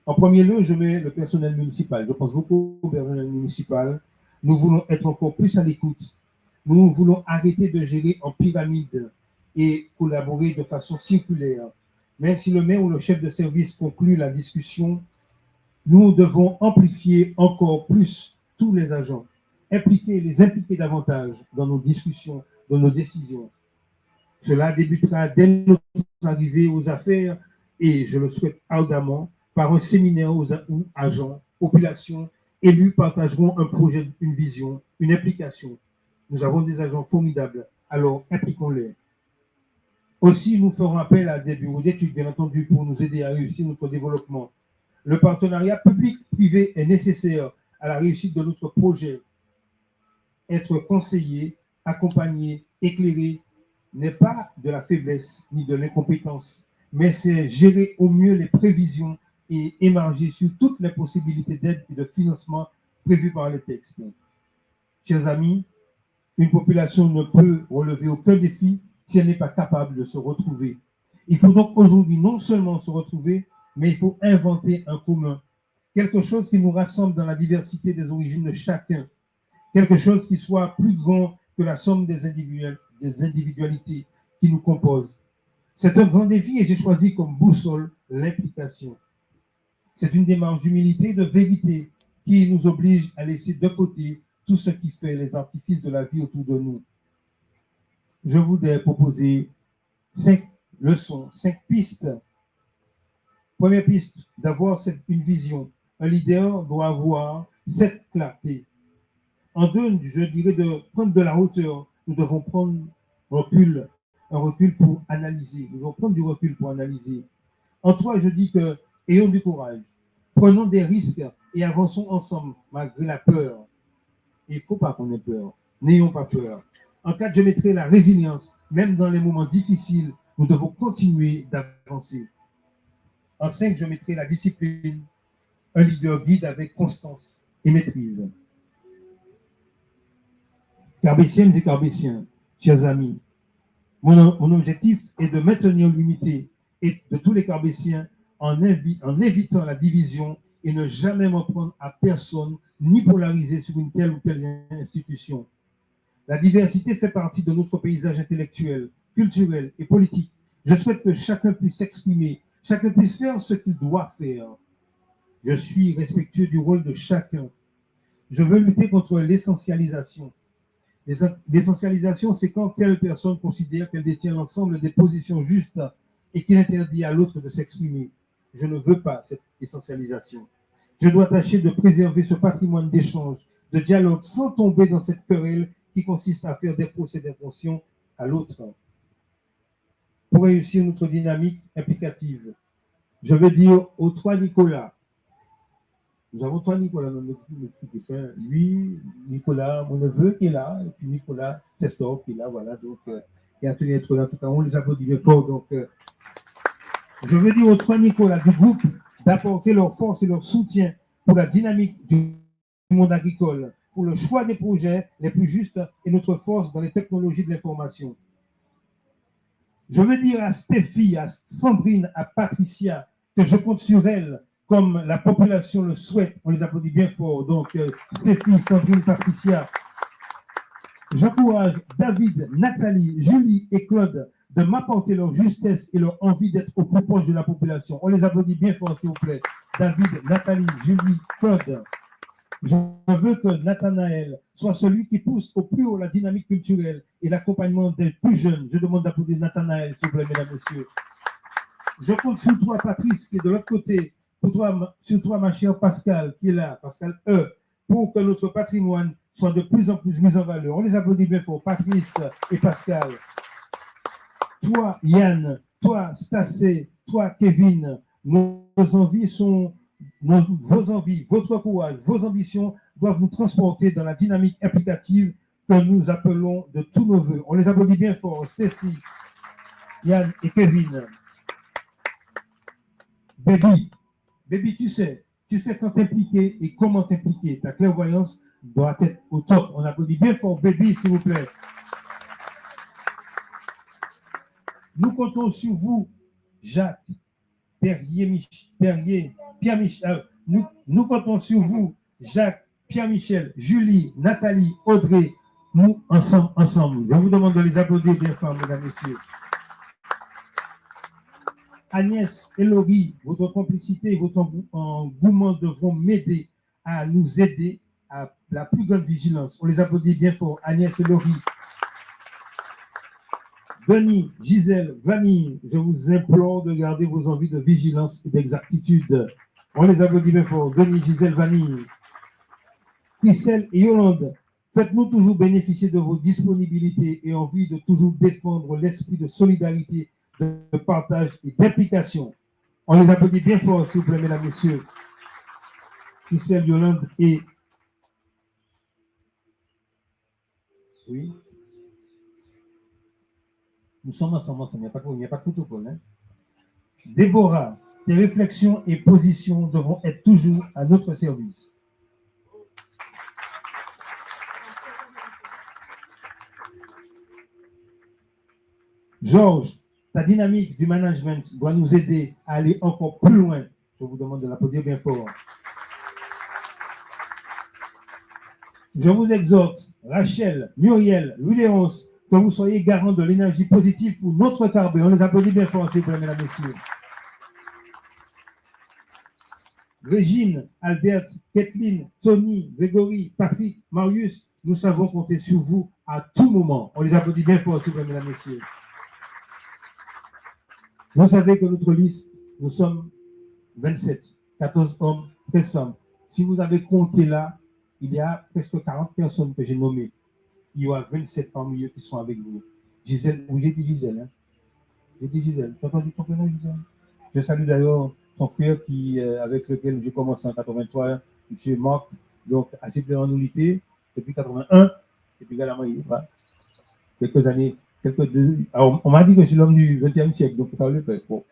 En premier lieu, je mets le personnel municipal. Je pense beaucoup au personnel municipal. Nous voulons être encore plus à l'écoute. Nous voulons arrêter de gérer en pyramide et collaborer de façon circulaire. Même si le maire ou le chef de service conclut la discussion, nous devons amplifier encore plus tous les agents, les impliquer davantage dans nos discussions, dans nos décisions. Cela débutera dès notre arrivée aux affaires et, je le souhaite ardemment, par un séminaire où agents, populations, élus partageront un projet, une vision, une implication. Nous avons des agents formidables, alors impliquons-les. Aussi, nous ferons appel à des bureaux d'études, bien entendu, pour nous aider à réussir notre développement. Le partenariat public-privé est nécessaire à la réussite de notre projet. Être conseillé, accompagné, éclairé n'est pas de la faiblesse ni de l'incompétence, mais c'est gérer au mieux les prévisions et émarger sur toutes les possibilités d'aide et de financement prévues par les textes. Chers amis, une population ne peut relever aucun défi si elle n'est pas capable de se retrouver. Il faut donc aujourd'hui non seulement se retrouver, mais il faut inventer un commun, quelque chose qui nous rassemble dans la diversité des origines de chacun, quelque chose qui soit plus grand que la somme des individualités qui nous composent. C'est un grand défi et j'ai choisi comme boussole l'implication. C'est une démarche d'humilité, de vérité qui nous oblige à laisser de côté tout ce qui fait les artifices de la vie autour de nous. Je voudrais proposer 5 leçons, 5 pistes. Première piste, d'avoir une vision. Un leader doit avoir cette clarté. En deux, je dirais de prendre de la hauteur. Nous devons prendre un recul pour analyser. Nous devons prendre du recul pour analyser. En trois, je dis que ayons du courage. Prenons des risques et avançons ensemble malgré la peur. Il ne faut pas qu'on ait peur. N'ayons pas peur. En quatre, je mettrai la résilience. Même dans les moments difficiles, nous devons continuer d'avancer. En 5, je mettrai la discipline. Un leader guide avec constance et maîtrise. Carbétiennes et Carbétiens, chers amis, mon objectif est de maintenir l'unité et de tous les Carbétiens en évitant la division et ne jamais m'en prendre à personne ni polariser sur une telle ou telle institution. La diversité fait partie de notre paysage intellectuel, culturel et politique. Je souhaite que chacun puisse s'exprimer, chacun puisse faire ce qu'il doit faire. Je suis respectueux du rôle de chacun. Je veux lutter contre l'essentialisation. L'essentialisation, c'est quand telle personne considère qu'elle détient l'ensemble des positions justes et qu'il interdit à l'autre de s'exprimer. Je ne veux pas cette essentialisation. Je dois tâcher de préserver ce patrimoine d'échange, de dialogue, sans tomber dans cette querelle qui consiste à faire des procès d'intention à l'autre. Pour réussir notre dynamique implicative, je veux dire aux trois Nicolas, Nous avons 3 Nicolas dans notre équipe. Lui, Nicolas, mon neveu qui est là, et puis Nicolas Testor qui est là, voilà. Donc, et a tenu à être là. En tout cas, on les applaudit bien fort. Donc, je veux dire aux 3 Nicolas du groupe d'apporter leur force et leur soutien pour la dynamique du monde agricole, pour le choix des projets les plus justes et notre force dans les technologies de l'information. Je veux dire à Stéphie, à Sandrine, à Patricia, que je compte sur elles comme la population le souhaite. On les applaudit bien fort. Donc, Stéphie, Sandrine, Patricia. J'encourage David, Nathalie, Julie et Claude de m'apporter leur justesse et leur envie d'être au plus proche de la population. On les applaudit bien fort, s'il vous plaît. David, Nathalie, Julie, Claude. Je veux que Nathanaël soit celui qui pousse au plus haut la dynamique culturelle et l'accompagnement des plus jeunes. Je demande d'applaudir Nathanaël, s'il vous plaît, mesdames et messieurs. Je compte sur toi, Patrice, qui est de l'autre côté, sur toi, ma chère Pascal, qui est là, Pascal E, pour que notre patrimoine soit de plus en plus mis en valeur. On les applaudit bien fort, Patrice et Pascal. Toi, Yann, toi, Stacé, toi, Kevin, nos envies sont... Vos envies, votre courage, vos ambitions doivent nous transporter dans la dynamique implicative que nous appelons de tous nos voeux. On les applaudit bien fort, Stacy, Yann et Kevin. Baby, tu sais quand t'impliquer et comment t'impliquer. Ta clairvoyance doit être au top. On applaudit bien fort, Baby, s'il vous plaît. Nous comptons sur vous, Jacques, Pierre-Michel. Nous comptons sur vous, Jacques, Pierre-Michel, Julie, Nathalie, Audrey. Nous, ensemble. Je vous demande de les applaudir bien fort, mesdames et messieurs. Agnès et Laurie, votre complicité et votre engouement devront m'aider à nous aider à la plus grande vigilance. On les applaudit bien fort, Agnès et Laurie. Denis, Gisèle, Vanille, je vous implore de garder vos envies de vigilance et d'exactitude. On les applaudit bien fort. Denis, Gisèle, Vanille. Christelle et Yolande, faites-nous toujours bénéficier de vos disponibilités et envie de toujours défendre l'esprit de solidarité, de partage et d'implication. On les applaudit bien fort, s'il vous plaît, mesdames et messieurs. Christelle, Yolande et... Oui. Nous sommes ensemble, il n'y a pas de protocole. Hein? Déborah, tes réflexions et positions devront être toujours à notre service. Georges, ta dynamique du management doit nous aider à aller encore plus loin. Je vous demande de l'applaudir bien fort. Je vous exhorte, Rachel, Muriel, Louis-Léonce, que vous soyez garant de l'énergie positive pour notre Carbet. On les applaudit bien fort, s'il vous plaît, mesdames et messieurs. Régine, Albert, Kathleen, Tony, Grégory, Patrick, Marius, nous savons compter sur vous à tout moment. On les applaudit bien fort, s'il vous plaît, mesdames et messieurs. Vous savez que notre liste, nous sommes 27, 14 hommes, 13 femmes. Si vous avez compté là, il y a presque 40 personnes que j'ai nommées. Il y a 27 parmi eux qui sont avec vous. Gisèle, oui, j'ai dit Gisèle. Hein? J'ai dit Gisèle. Tu as entendu ton prénom, Gisèle? Je salue d'ailleurs ton frère avec lequel j'ai commencé en 83, M. Marc, donc assez en nullité depuis 81. Et puis également, il y a quelques années, alors, on m'a dit que je suis l'homme du 20e siècle, donc ça le fait. Bon.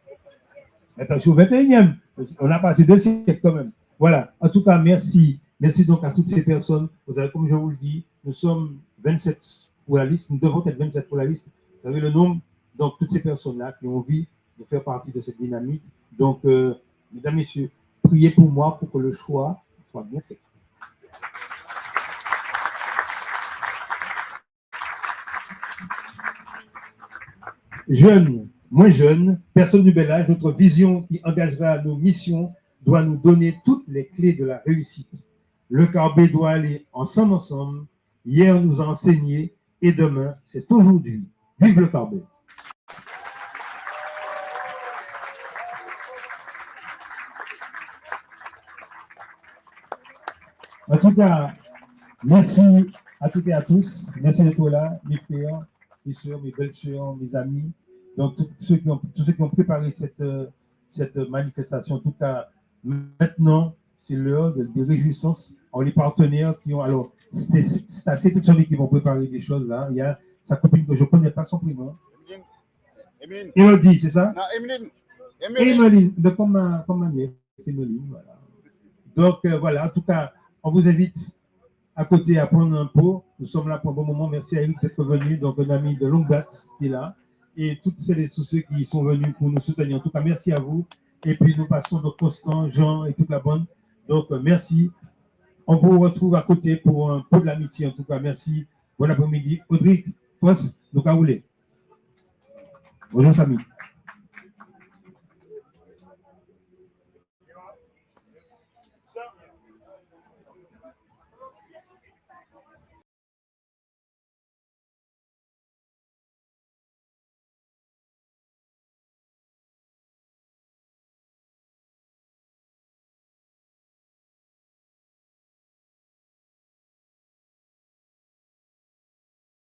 Maintenant, je suis au 21e. On a passé 2 siècles quand même. Voilà. En tout cas, merci. Merci donc à toutes ces personnes. Vous avez, comme je vous le dis, nous sommes 27 pour la liste. Nous devons être 27 pour la liste. Vous avez le nombre. Donc, toutes ces personnes-là qui ont envie de faire partie de cette dynamique. Donc, mesdames, messieurs, priez pour moi pour que le choix soit bien fait. Jeunes, moins jeunes, personnes du bel âge, notre vision qui engagera nos missions doit nous donner toutes les clés de la réussite. Le Carbet doit aller ensemble. Hier nous a enseigné et demain, c'est aujourd'hui. Vive le Carbet! En tout cas, merci à toutes et à tous. Merci d'être là, mes frères, mes soeurs, mes belles-sœurs, mes amis. Donc, tous ceux qui ont préparé cette manifestation. En tout cas, maintenant, c'est l'heure des réjouissances en les partenaires qui ont. Alors, c'est assez toute son équipe qui vont préparer des choses là. Il y a sa copine que je ne connais pas son prénom. Elodie, c'est ça? Non, Emeline. Emeline, de comme ma mère, c'est Emeline, voilà. Donc voilà, en tout cas, on vous invite à côté à prendre un pot. Nous sommes là pour un bon moment. Merci à Eric d'être venu, donc un ami de longue date qui est là. Et toutes celles et tous ceux qui sont venus pour nous soutenir. En tout cas, merci à vous. Et puis nous passons donc Constant, Jean et toute la bande. Donc merci. On vous retrouve à côté pour un pot de l'amitié. En tout cas, merci. Bon après-midi. Audrey, Foss, donc à rouler. Bonjour, famille.